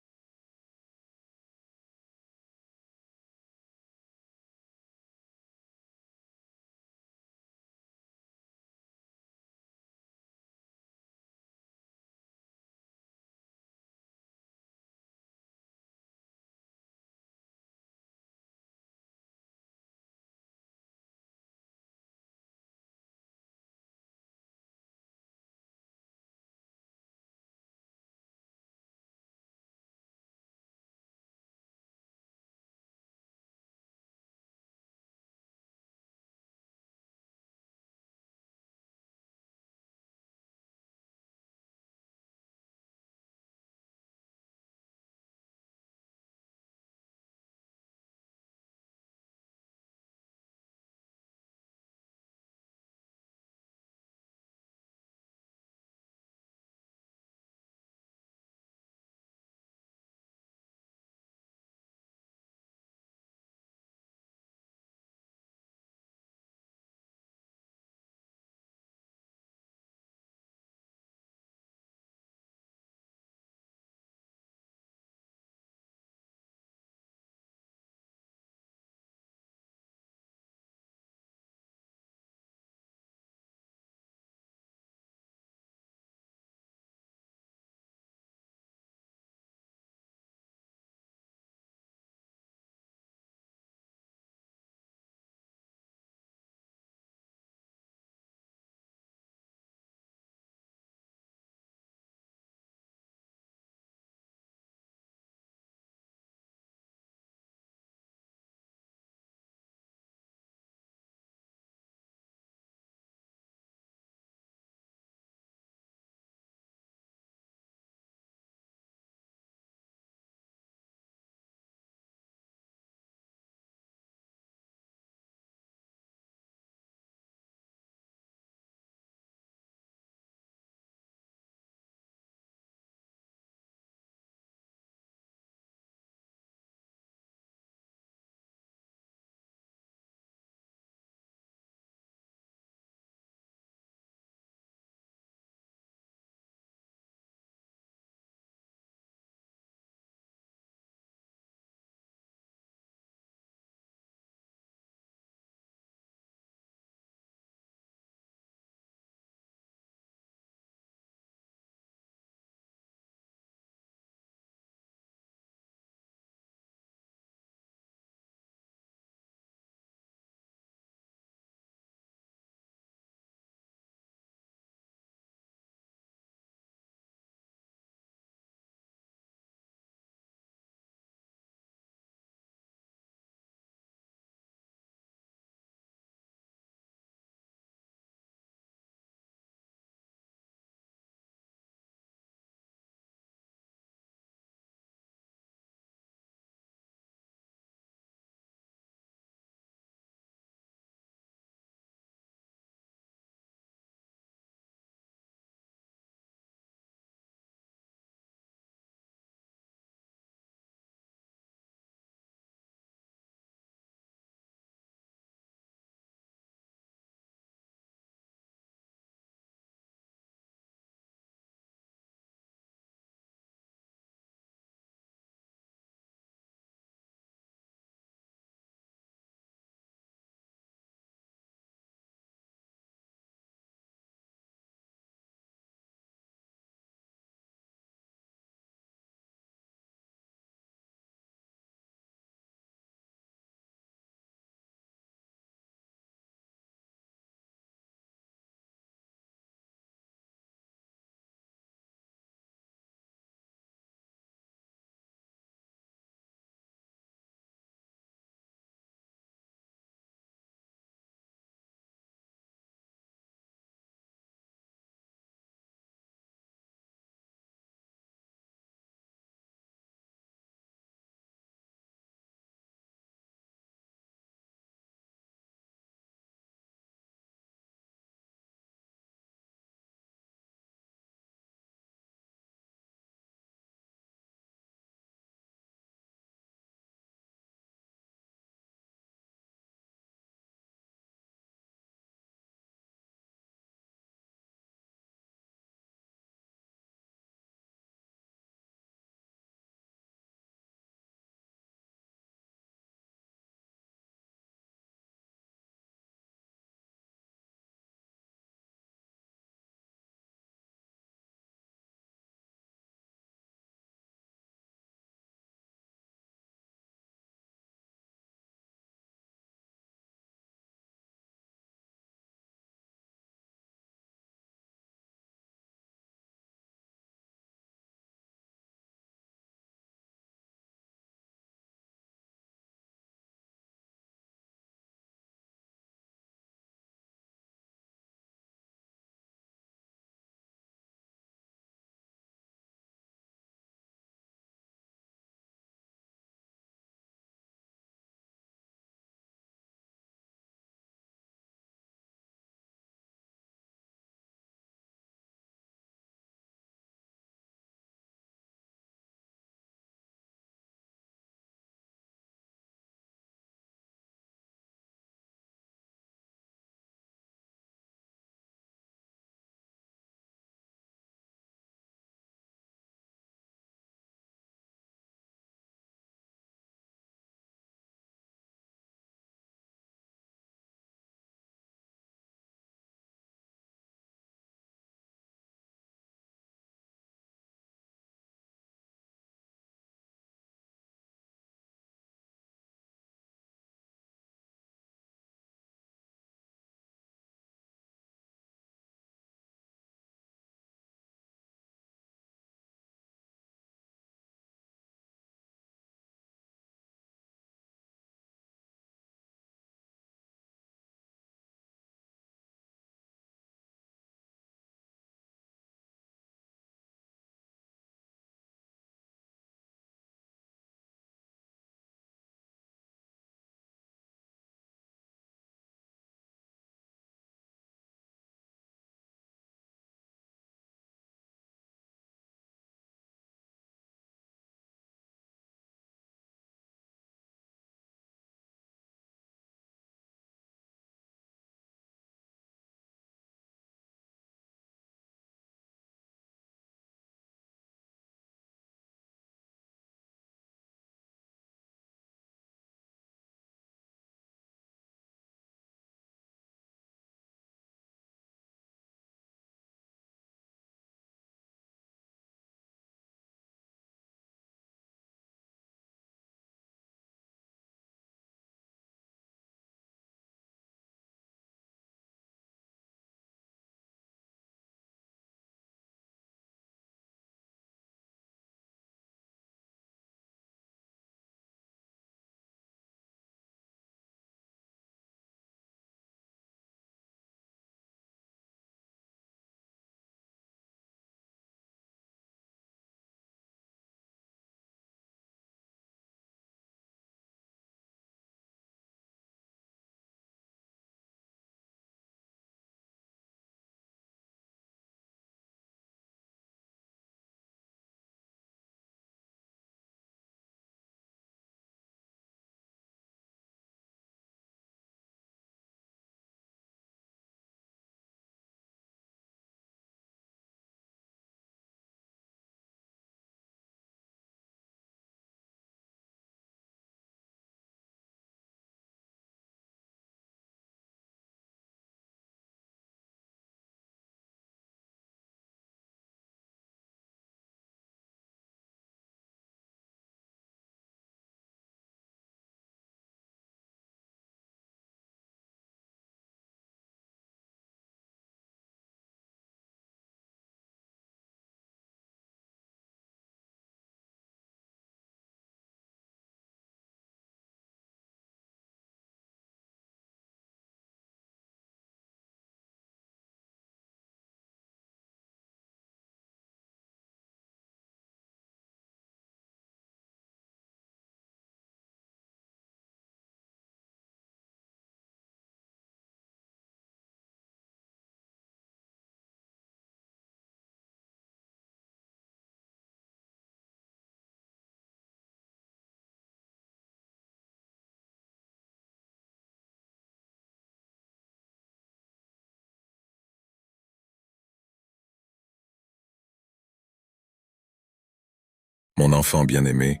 Mon enfant bien-aimé,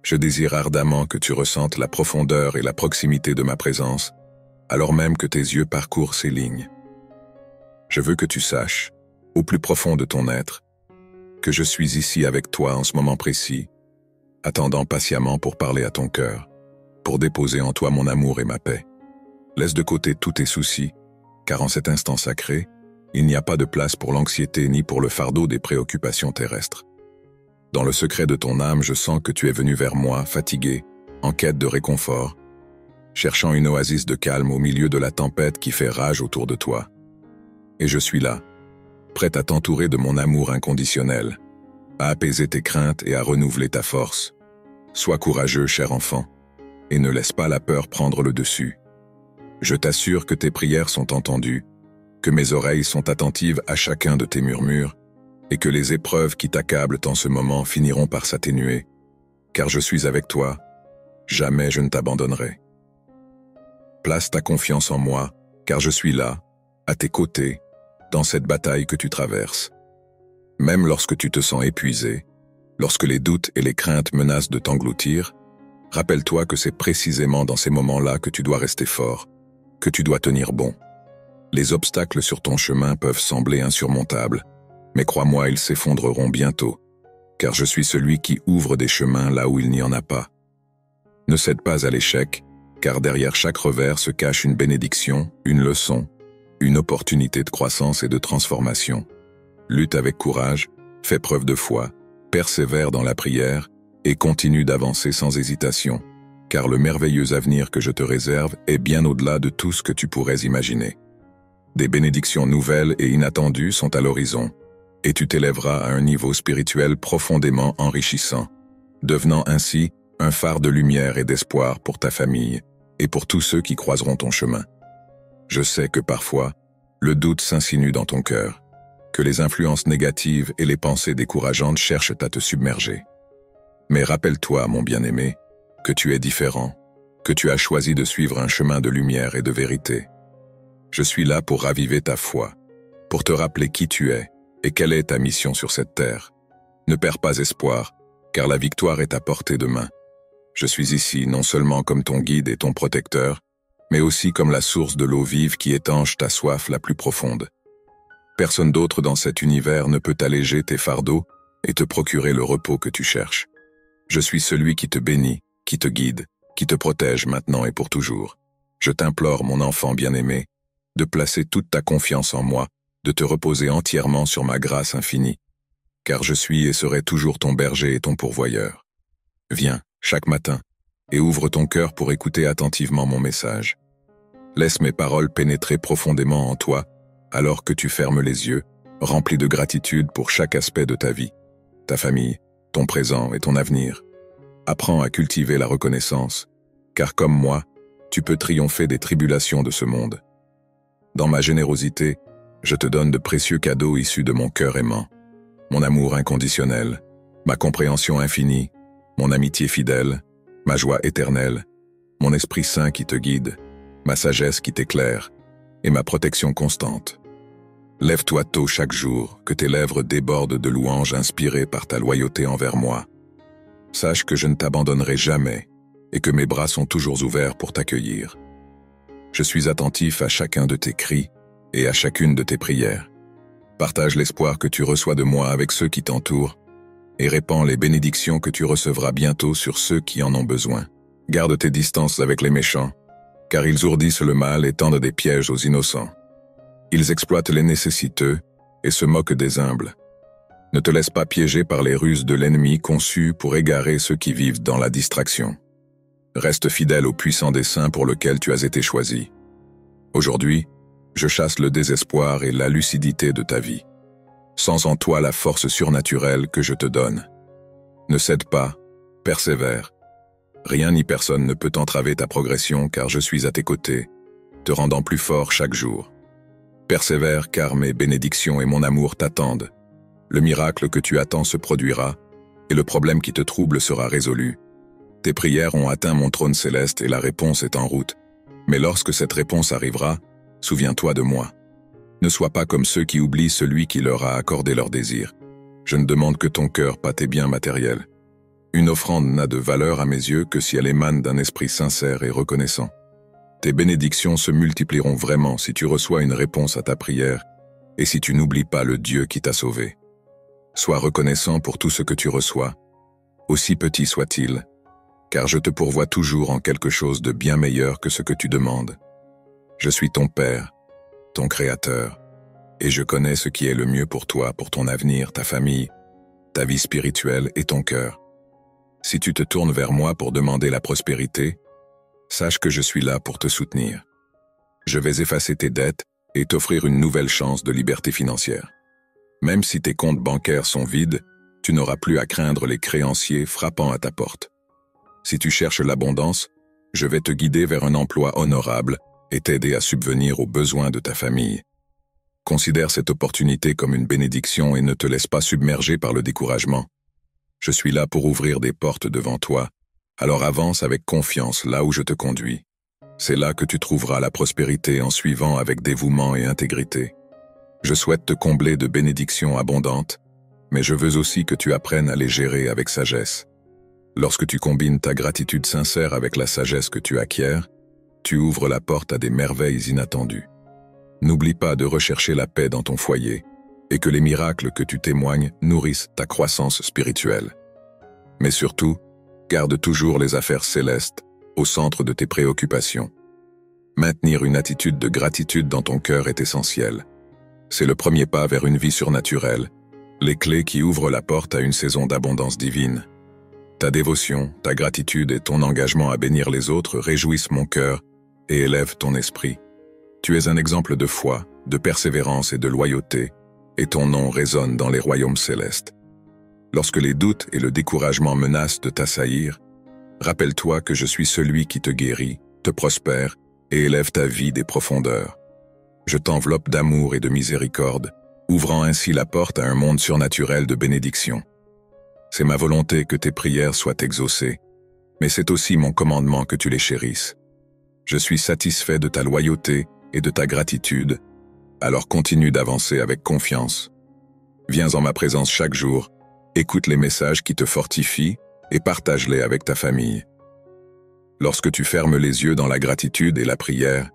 je désire ardemment que tu ressentes la profondeur et la proximité de ma présence, alors même que tes yeux parcourent ces lignes. Je veux que tu saches, au plus profond de ton être, que je suis ici avec toi en ce moment précis, attendant patiemment pour parler à ton cœur, pour déposer en toi mon amour et ma paix. Laisse de côté tous tes soucis, car en cet instant sacré, il n'y a pas de place pour l'anxiété ni pour le fardeau des préoccupations terrestres. Dans le secret de ton âme, je sens que tu es venu vers moi, fatigué, en quête de réconfort, cherchant une oasis de calme au milieu de la tempête qui fait rage autour de toi. Et je suis là, prêt à t'entourer de mon amour inconditionnel, à apaiser tes craintes et à renouveler ta force. Sois courageux, cher enfant, et ne laisse pas la peur prendre le dessus. Je t'assure que tes prières sont entendues, que mes oreilles sont attentives à chacun de tes murmures, et que les épreuves qui t'accablent en ce moment finiront par s'atténuer, car je suis avec toi, jamais je ne t'abandonnerai. Place ta confiance en moi, car je suis là, à tes côtés, dans cette bataille que tu traverses. Même lorsque tu te sens épuisé, lorsque les doutes et les craintes menacent de t'engloutir, rappelle-toi que c'est précisément dans ces moments-là que tu dois rester fort, que tu dois tenir bon. Les obstacles sur ton chemin peuvent sembler insurmontables, mais crois-moi, ils s'effondreront bientôt, car je suis celui qui ouvre des chemins là où il n'y en a pas. Ne cède pas à l'échec, car derrière chaque revers se cache une bénédiction, une leçon, une opportunité de croissance et de transformation. Lutte avec courage, fais preuve de foi, persévère dans la prière et continue d'avancer sans hésitation, car le merveilleux avenir que je te réserve est bien au-delà de tout ce que tu pourrais imaginer. Des bénédictions nouvelles et inattendues sont à l'horizon, et tu t'élèveras à un niveau spirituel profondément enrichissant, devenant ainsi un phare de lumière et d'espoir pour ta famille et pour tous ceux qui croiseront ton chemin. Je sais que parfois, le doute s'insinue dans ton cœur, que les influences négatives et les pensées décourageantes cherchent à te submerger. Mais rappelle-toi, mon bien-aimé, que tu es différent, que tu as choisi de suivre un chemin de lumière et de vérité. Je suis là pour raviver ta foi, pour te rappeler qui tu es et quelle est ta mission sur cette terre. Ne perds pas espoir, car la victoire est à portée de main. Je suis ici non seulement comme ton guide et ton protecteur, mais aussi comme la source de l'eau vive qui étanche ta soif la plus profonde. Personne d'autre dans cet univers ne peut alléger tes fardeaux et te procurer le repos que tu cherches. Je suis celui qui te bénit, qui te guide, qui te protège maintenant et pour toujours. Je t'implore, mon enfant bien-aimé, de placer toute ta confiance en moi, de te reposer entièrement sur ma grâce infinie, car je suis et serai toujours ton berger et ton pourvoyeur. Viens, chaque matin, et ouvre ton cœur pour écouter attentivement mon message. Laisse mes paroles pénétrer profondément en toi, alors que tu fermes les yeux, rempli de gratitude pour chaque aspect de ta vie, ta famille, ton présent et ton avenir. Apprends à cultiver la reconnaissance, car comme moi, tu peux triompher des tribulations de ce monde. Dans ma générosité, je te donne de précieux cadeaux issus de mon cœur aimant, mon amour inconditionnel, ma compréhension infinie, mon amitié fidèle, ma joie éternelle, mon esprit saint qui te guide, ma sagesse qui t'éclaire et ma protection constante. Lève-toi tôt chaque jour, que tes lèvres débordent de louanges inspirées par ta loyauté envers moi. Sache que je ne t'abandonnerai jamais et que mes bras sont toujours ouverts pour t'accueillir. Je suis attentif à chacun de tes cris et à chacune de tes prières. Partage l'espoir que tu reçois de moi avec ceux qui t'entourent et répands les bénédictions que tu recevras bientôt sur ceux qui en ont besoin. Garde tes distances avec les méchants, car ils ourdissent le mal et tendent des pièges aux innocents. Ils exploitent les nécessiteux et se moquent des humbles. Ne te laisse pas piéger par les ruses de l'ennemi conçues pour égarer ceux qui vivent dans la distraction. Reste fidèle au puissant dessein pour lequel tu as été choisi. Aujourd'hui, je chasse le désespoir et la lucidité de ta vie. Sens en toi la force surnaturelle que je te donne. Ne cède pas, persévère. Rien ni personne ne peut entraver ta progression car je suis à tes côtés, te rendant plus fort chaque jour. Persévère car mes bénédictions et mon amour t'attendent. Le miracle que tu attends se produira et le problème qui te trouble sera résolu. Tes prières ont atteint mon trône céleste et la réponse est en route. Mais lorsque cette réponse arrivera, souviens-toi de moi. Ne sois pas comme ceux qui oublient celui qui leur a accordé leur désir. Je ne demande que ton cœur, pas tes biens matériels. Une offrande n'a de valeur à mes yeux que si elle émane d'un esprit sincère et reconnaissant. Tes bénédictions se multiplieront vraiment si tu reçois une réponse à ta prière et si tu n'oublies pas le Dieu qui t'a sauvé. Sois reconnaissant pour tout ce que tu reçois, aussi petit soit-il, car je te pourvois toujours en quelque chose de bien meilleur que ce que tu demandes. Je suis ton Père, ton Créateur, et je connais ce qui est le mieux pour toi, pour ton avenir, ta famille, ta vie spirituelle et ton cœur. Si tu te tournes vers moi pour demander la prospérité, sache que je suis là pour te soutenir. Je vais effacer tes dettes et t'offrir une nouvelle chance de liberté financière. Même si tes comptes bancaires sont vides, tu n'auras plus à craindre les créanciers frappant à ta porte. Si tu cherches l'abondance, je vais te guider vers un emploi honorable et t'aider à subvenir aux besoins de ta famille. Considère cette opportunité comme une bénédiction et ne te laisse pas submerger par le découragement. Je suis là pour ouvrir des portes devant toi, alors avance avec confiance là où je te conduis. C'est là que tu trouveras la prospérité en suivant avec dévouement et intégrité. Je souhaite te combler de bénédictions abondantes, mais je veux aussi que tu apprennes à les gérer avec sagesse. Lorsque tu combines ta gratitude sincère avec la sagesse que tu acquiers, tu ouvres la porte à des merveilles inattendues. N'oublie pas de rechercher la paix dans ton foyer et que les miracles que tu témoignes nourrissent ta croissance spirituelle. Mais surtout, garde toujours les affaires célestes au centre de tes préoccupations. Maintenir une attitude de gratitude dans ton cœur est essentiel. C'est le premier pas vers une vie surnaturelle, les clés qui ouvrent la porte à une saison d'abondance divine. Ta dévotion, ta gratitude et ton engagement à bénir les autres réjouissent mon cœur et élèvent ton esprit. Tu es un exemple de foi, de persévérance et de loyauté, et ton nom résonne dans les royaumes célestes. Lorsque les doutes et le découragement menacent de t'assaillir, rappelle-toi que je suis celui qui te guérit, te prospère et élève ta vie des profondeurs. Je t'enveloppe d'amour et de miséricorde, ouvrant ainsi la porte à un monde surnaturel de bénédiction. C'est ma volonté que tes prières soient exaucées, mais c'est aussi mon commandement que tu les chérisses. Je suis satisfait de ta loyauté et de ta gratitude, alors continue d'avancer avec confiance. Viens en ma présence chaque jour, écoute les messages qui te fortifient et partage-les avec ta famille. Lorsque tu fermes les yeux dans la gratitude et la prière,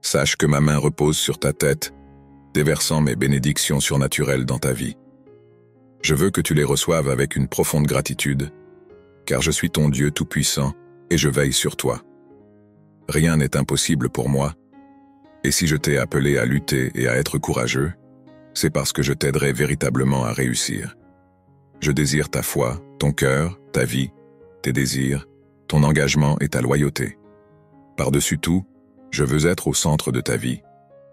sache que ma main repose sur ta tête, déversant mes bénédictions surnaturelles dans ta vie. Je veux que tu les reçoives avec une profonde gratitude, car je suis ton Dieu tout-puissant et je veille sur toi. Rien n'est impossible pour moi, et si je t'ai appelé à lutter et à être courageux, c'est parce que je t'aiderai véritablement à réussir. Je désire ta foi, ton cœur, ta vie, tes désirs, ton engagement et ta loyauté. Par-dessus tout, je veux être au centre de ta vie,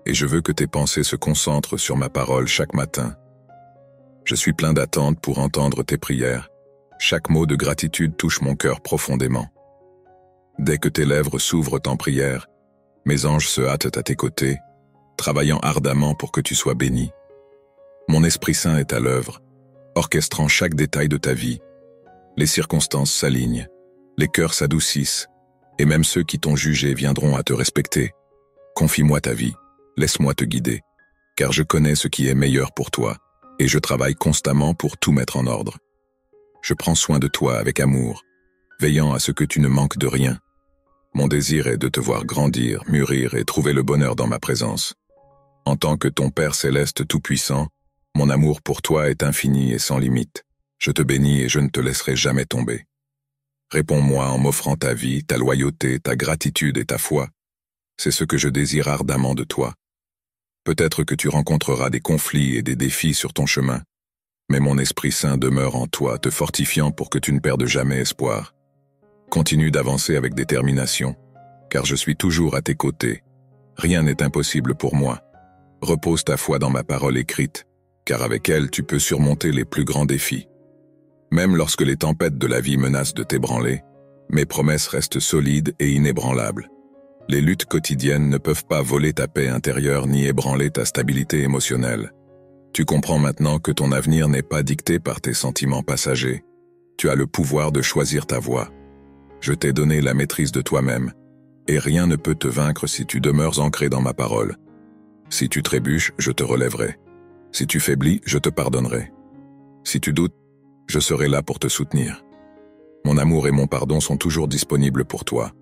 et je veux que tes pensées se concentrent sur ma parole chaque matin. Je suis plein d'attente pour entendre tes prières. Chaque mot de gratitude touche mon cœur profondément. Dès que tes lèvres s'ouvrent en prière, mes anges se hâtent à tes côtés, travaillant ardemment pour que tu sois béni. Mon Esprit Saint est à l'œuvre, orchestrant chaque détail de ta vie. Les circonstances s'alignent, les cœurs s'adoucissent, et même ceux qui t'ont jugé viendront à te respecter. Confie-moi ta vie, laisse-moi te guider, car je connais ce qui est meilleur pour toi, et je travaille constamment pour tout mettre en ordre. Je prends soin de toi avec amour, veillant à ce que tu ne manques de rien. Mon désir est de te voir grandir, mûrir et trouver le bonheur dans ma présence. En tant que ton Père céleste tout-puissant, mon amour pour toi est infini et sans limite. Je te bénis et je ne te laisserai jamais tomber. Réponds-moi en m'offrant ta vie, ta loyauté, ta gratitude et ta foi. C'est ce que je désire ardemment de toi. Peut-être que tu rencontreras des conflits et des défis sur ton chemin, mais mon Esprit Saint demeure en toi, te fortifiant pour que tu ne perdes jamais espoir. Continue d'avancer avec détermination, car je suis toujours à tes côtés. Rien n'est impossible pour moi. Repose ta foi dans ma parole écrite, car avec elle tu peux surmonter les plus grands défis. Même lorsque les tempêtes de la vie menacent de t'ébranler, mes promesses restent solides et inébranlables. Les luttes quotidiennes ne peuvent pas voler ta paix intérieure ni ébranler ta stabilité émotionnelle. Tu comprends maintenant que ton avenir n'est pas dicté par tes sentiments passagers. Tu as le pouvoir de choisir ta voie. Je t'ai donné la maîtrise de toi-même, et rien ne peut te vaincre si tu demeures ancré dans ma parole. Si tu trébuches, je te relèverai. Si tu faiblis, je te pardonnerai. Si tu doutes, je serai là pour te soutenir. Mon amour et mon pardon sont toujours disponibles pour toi,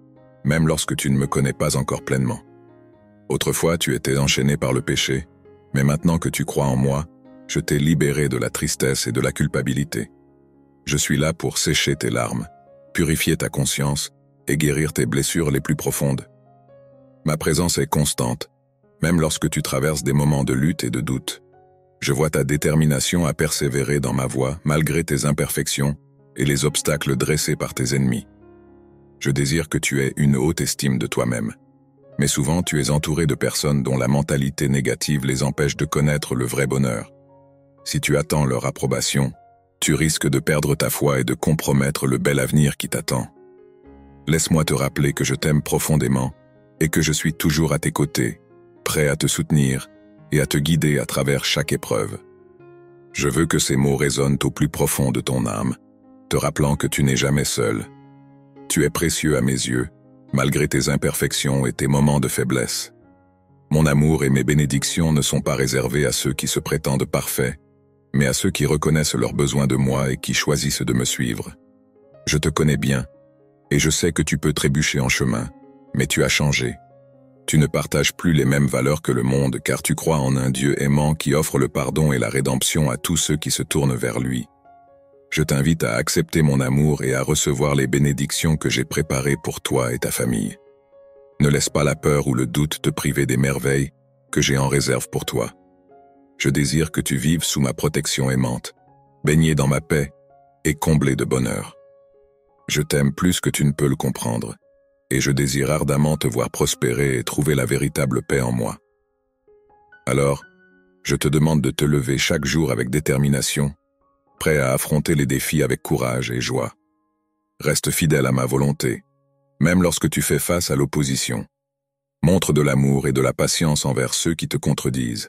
même lorsque tu ne me connais pas encore pleinement. Autrefois, tu étais enchaîné par le péché, mais maintenant que tu crois en moi, je t'ai libéré de la tristesse et de la culpabilité. Je suis là pour sécher tes larmes, purifier ta conscience et guérir tes blessures les plus profondes. Ma présence est constante, même lorsque tu traverses des moments de lutte et de doute. Je vois ta détermination à persévérer dans ma voie malgré tes imperfections et les obstacles dressés par tes ennemis. Je désire que tu aies une haute estime de toi-même. Mais souvent tu es entouré de personnes dont la mentalité négative les empêche de connaître le vrai bonheur. Si tu attends leur approbation, tu risques de perdre ta foi et de compromettre le bel avenir qui t'attend. Laisse-moi te rappeler que je t'aime profondément et que je suis toujours à tes côtés, prêt à te soutenir et à te guider à travers chaque épreuve. Je veux que ces mots résonnent au plus profond de ton âme, te rappelant que tu n'es jamais seul. Tu es précieux à mes yeux, malgré tes imperfections et tes moments de faiblesse. Mon amour et mes bénédictions ne sont pas réservés à ceux qui se prétendent parfaits, mais à ceux qui reconnaissent leurs besoins de moi et qui choisissent de me suivre. Je te connais bien, et je sais que tu peux trébucher en chemin, mais tu as changé. Tu ne partages plus les mêmes valeurs que le monde car tu crois en un Dieu aimant qui offre le pardon et la rédemption à tous ceux qui se tournent vers lui. Je t'invite à accepter mon amour et à recevoir les bénédictions que j'ai préparées pour toi et ta famille. Ne laisse pas la peur ou le doute te priver des merveilles que j'ai en réserve pour toi. Je désire que tu vives sous ma protection aimante, baigné dans ma paix et comblé de bonheur. Je t'aime plus que tu ne peux le comprendre, et je désire ardemment te voir prospérer et trouver la véritable paix en moi. Alors, je te demande de te lever chaque jour avec détermination, prêt à affronter les défis avec courage et joie. Reste fidèle à ma volonté, même lorsque tu fais face à l'opposition. Montre de l'amour et de la patience envers ceux qui te contredisent,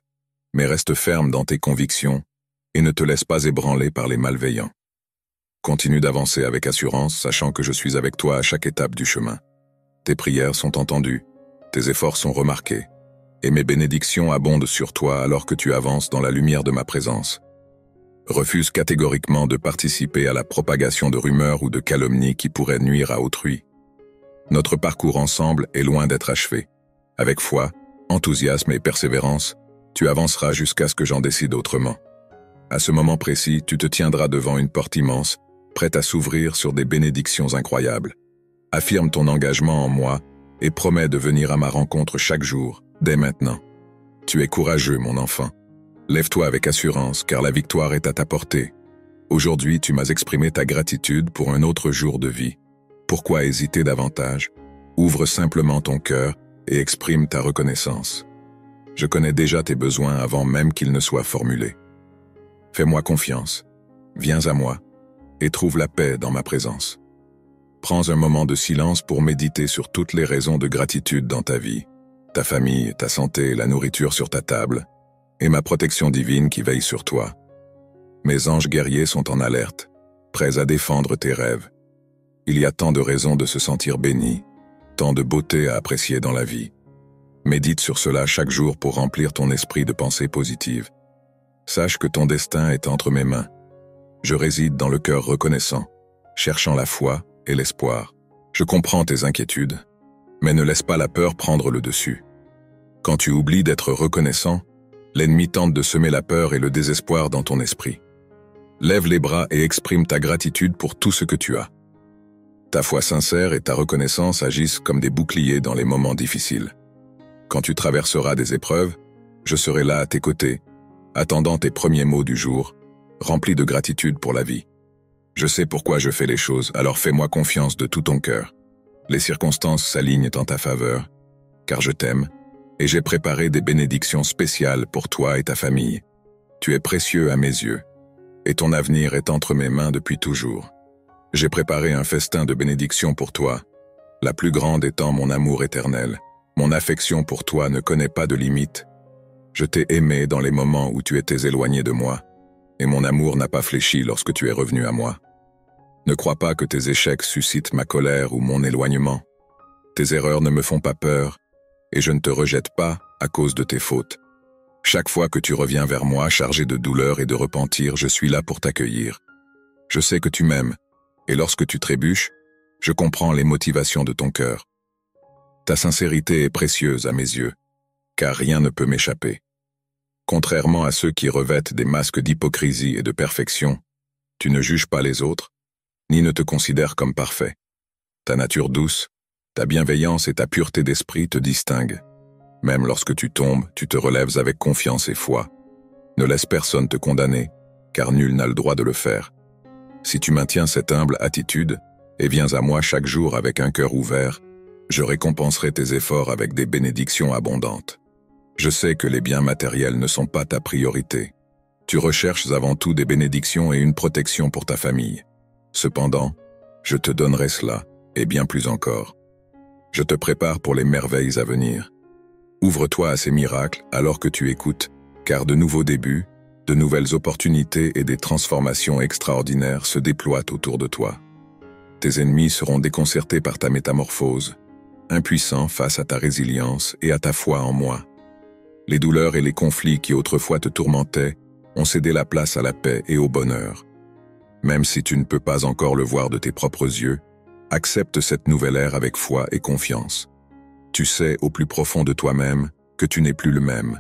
mais reste ferme dans tes convictions et ne te laisse pas ébranler par les malveillants. Continue d'avancer avec assurance, sachant que je suis avec toi à chaque étape du chemin. Tes prières sont entendues, tes efforts sont remarqués, et mes bénédictions abondent sur toi alors que tu avances dans la lumière de ma présence. Refuse catégoriquement de participer à la propagation de rumeurs ou de calomnies qui pourraient nuire à autrui. Notre parcours ensemble est loin d'être achevé. Avec foi, enthousiasme et persévérance, tu avanceras jusqu'à ce que j'en décide autrement. À ce moment précis, tu te tiendras devant une porte immense, prête à s'ouvrir sur des bénédictions incroyables. Affirme ton engagement en moi et promets de venir à ma rencontre chaque jour, dès maintenant. Tu es courageux, mon enfant. Lève-toi avec assurance, car la victoire est à ta portée. Aujourd'hui, tu m'as exprimé ta gratitude pour un autre jour de vie. Pourquoi hésiter davantage? Ouvre simplement ton cœur et exprime ta reconnaissance. Je connais déjà tes besoins avant même qu'ils ne soient formulés. Fais-moi confiance, viens à moi, et trouve la paix dans ma présence. Prends un moment de silence pour méditer sur toutes les raisons de gratitude dans ta vie, ta famille, ta santé, la nourriture sur ta table, et ma protection divine qui veille sur toi. Mes anges guerriers sont en alerte, prêts à défendre tes rêves. Il y a tant de raisons de se sentir béni, tant de beauté à apprécier dans la vie. Médite sur cela chaque jour pour remplir ton esprit de pensées positives. Sache que ton destin est entre mes mains. Je réside dans le cœur reconnaissant, cherchant la foi et l'espoir. Je comprends tes inquiétudes, mais ne laisse pas la peur prendre le dessus. Quand tu oublies d'être reconnaissant, l'ennemi tente de semer la peur et le désespoir dans ton esprit. Lève les bras et exprime ta gratitude pour tout ce que tu as. Ta foi sincère et ta reconnaissance agissent comme des boucliers dans les moments difficiles. Quand tu traverseras des épreuves, je serai là à tes côtés, attendant tes premiers mots du jour, remplis de gratitude pour la vie. Je sais pourquoi je fais les choses, alors fais-moi confiance de tout ton cœur. Les circonstances s'alignent en ta faveur, car je t'aime, et j'ai préparé des bénédictions spéciales pour toi et ta famille. Tu es précieux à mes yeux, et ton avenir est entre mes mains depuis toujours. J'ai préparé un festin de bénédictions pour toi, la plus grande étant mon amour éternel. Mon affection pour toi ne connaît pas de limite. Je t'ai aimé dans les moments où tu étais éloigné de moi, et mon amour n'a pas fléchi lorsque tu es revenu à moi. Ne crois pas que tes échecs suscitent ma colère ou mon éloignement. Tes erreurs ne me font pas peur, et je ne te rejette pas à cause de tes fautes. Chaque fois que tu reviens vers moi chargé de douleur et de repentir, je suis là pour t'accueillir. Je sais que tu m'aimes, Et lorsque tu trébuches, je comprends les motivations de ton cœur. Ta sincérité est précieuse à mes yeux, car rien ne peut m'échapper. Contrairement à ceux qui revêtent des masques d'hypocrisie et de perfection, tu ne juges pas les autres, ni ne te considères comme parfait. Ta nature douce, ta bienveillance et ta pureté d'esprit te distinguent. Même lorsque tu tombes, tu te relèves avec confiance et foi. Ne laisse personne te condamner, car nul n'a le droit de le faire. Si tu maintiens cette humble attitude, et viens à moi chaque jour avec un cœur ouvert, je récompenserai tes efforts avec des bénédictions abondantes. Je sais que les biens matériels ne sont pas ta priorité. Tu recherches avant tout des bénédictions et une protection pour ta famille. Cependant, je te donnerai cela, et bien plus encore. Je te prépare pour les merveilles à venir. Ouvre-toi à ces miracles alors que tu écoutes, car de nouveaux débuts, de nouvelles opportunités et des transformations extraordinaires se déploient autour de toi. Tes ennemis seront déconcertés par ta métamorphose, impuissants face à ta résilience et à ta foi en moi. Les douleurs et les conflits qui autrefois te tourmentaient ont cédé la place à la paix et au bonheur. Même si tu ne peux pas encore le voir de tes propres yeux, accepte cette nouvelle ère avec foi et confiance. Tu sais au plus profond de toi-même que tu n'es plus le même.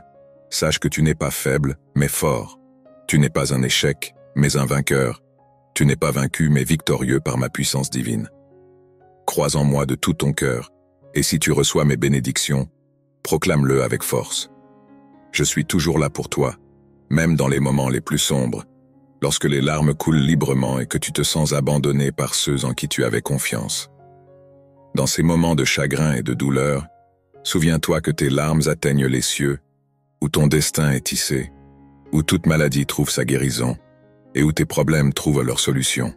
Sache que tu n'es pas faible, mais fort. Tu n'es pas un échec, mais un vainqueur. Tu n'es pas vaincu, mais victorieux par ma puissance divine. Crois en moi de tout ton cœur, et si tu reçois mes bénédictions, proclame-le avec force. Je suis toujours là pour toi, même dans les moments les plus sombres, lorsque les larmes coulent librement et que tu te sens abandonné par ceux en qui tu avais confiance. Dans ces moments de chagrin et de douleur, souviens-toi que tes larmes atteignent les cieux, où ton destin est tissé, où toute maladie trouve sa guérison, et où tes problèmes trouvent leur solution.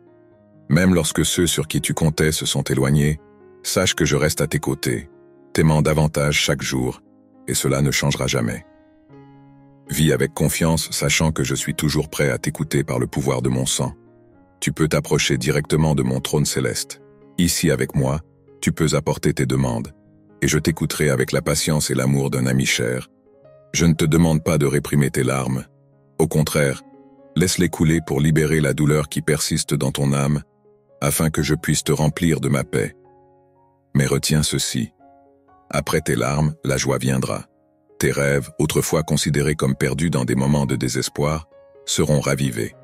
Même lorsque ceux sur qui tu comptais se sont éloignés, sache que je reste à tes côtés, t'aimant davantage chaque jour, et cela ne changera jamais. Vis avec confiance, sachant que je suis toujours prêt à t'écouter par le pouvoir de mon sang. Tu peux t'approcher directement de mon trône céleste. Ici avec moi, tu peux apporter tes demandes, et je t'écouterai avec la patience et l'amour d'un ami cher. Je ne te demande pas de réprimer tes larmes. Au contraire, laisse-les couler pour libérer la douleur qui persiste dans ton âme, afin que je puisse te remplir de ma paix. Mais retiens ceci. Après tes larmes, la joie viendra. Tes rêves, autrefois considérés comme perdus dans des moments de désespoir, seront ravivés.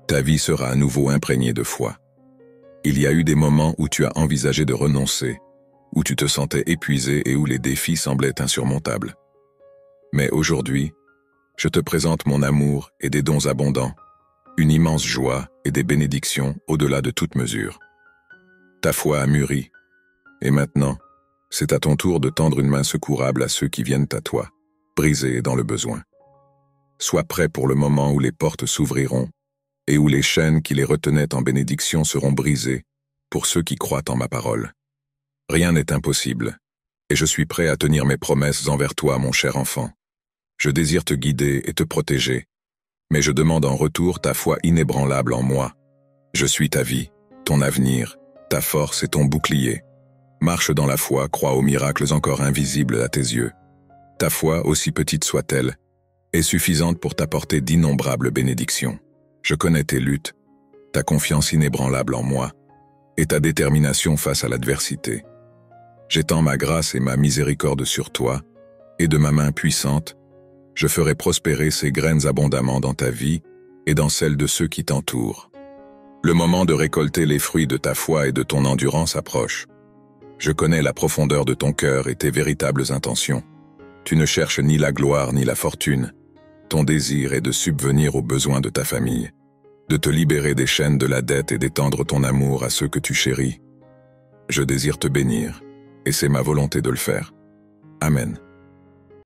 Ta vie sera à nouveau imprégnée de foi. Il y a eu des moments où tu as envisagé de renoncer, où tu te sentais épuisé et où les défis semblaient insurmontables. Mais aujourd'hui, je te présente mon amour et des dons abondants, une immense joie et des bénédictions au-delà de toute mesure. Ta foi a mûri, et maintenant, c'est à ton tour de tendre une main secourable à ceux qui viennent à toi, brisés et dans le besoin. Sois prêt pour le moment où les portes s'ouvriront et où les chaînes qui les retenaient en bénédiction seront brisées pour ceux qui croient en ma parole. Rien n'est impossible, et je suis prêt à tenir mes promesses envers toi, mon cher enfant. Je désire te guider et te protéger, mais je demande en retour ta foi inébranlable en moi. Je suis ta vie, ton avenir, ta force et ton bouclier. Marche dans la foi, crois aux miracles encore invisibles à tes yeux. Ta foi, aussi petite soit-elle, est suffisante pour t'apporter d'innombrables bénédictions. Je connais tes luttes, ta confiance inébranlable en moi, et ta détermination face à l'adversité. J'étends ma grâce et ma miséricorde sur toi, et de ma main puissante, je ferai prospérer ces graines abondamment dans ta vie et dans celle de ceux qui t'entourent. Le moment de récolter les fruits de ta foi et de ton endurance approche. Je connais la profondeur de ton cœur et tes véritables intentions. Tu ne cherches ni la gloire ni la fortune. Ton désir est de subvenir aux besoins de ta famille, de te libérer des chaînes de la dette et d'étendre ton amour à ceux que tu chéris. Je désire te bénir, et c'est ma volonté de le faire. Amen.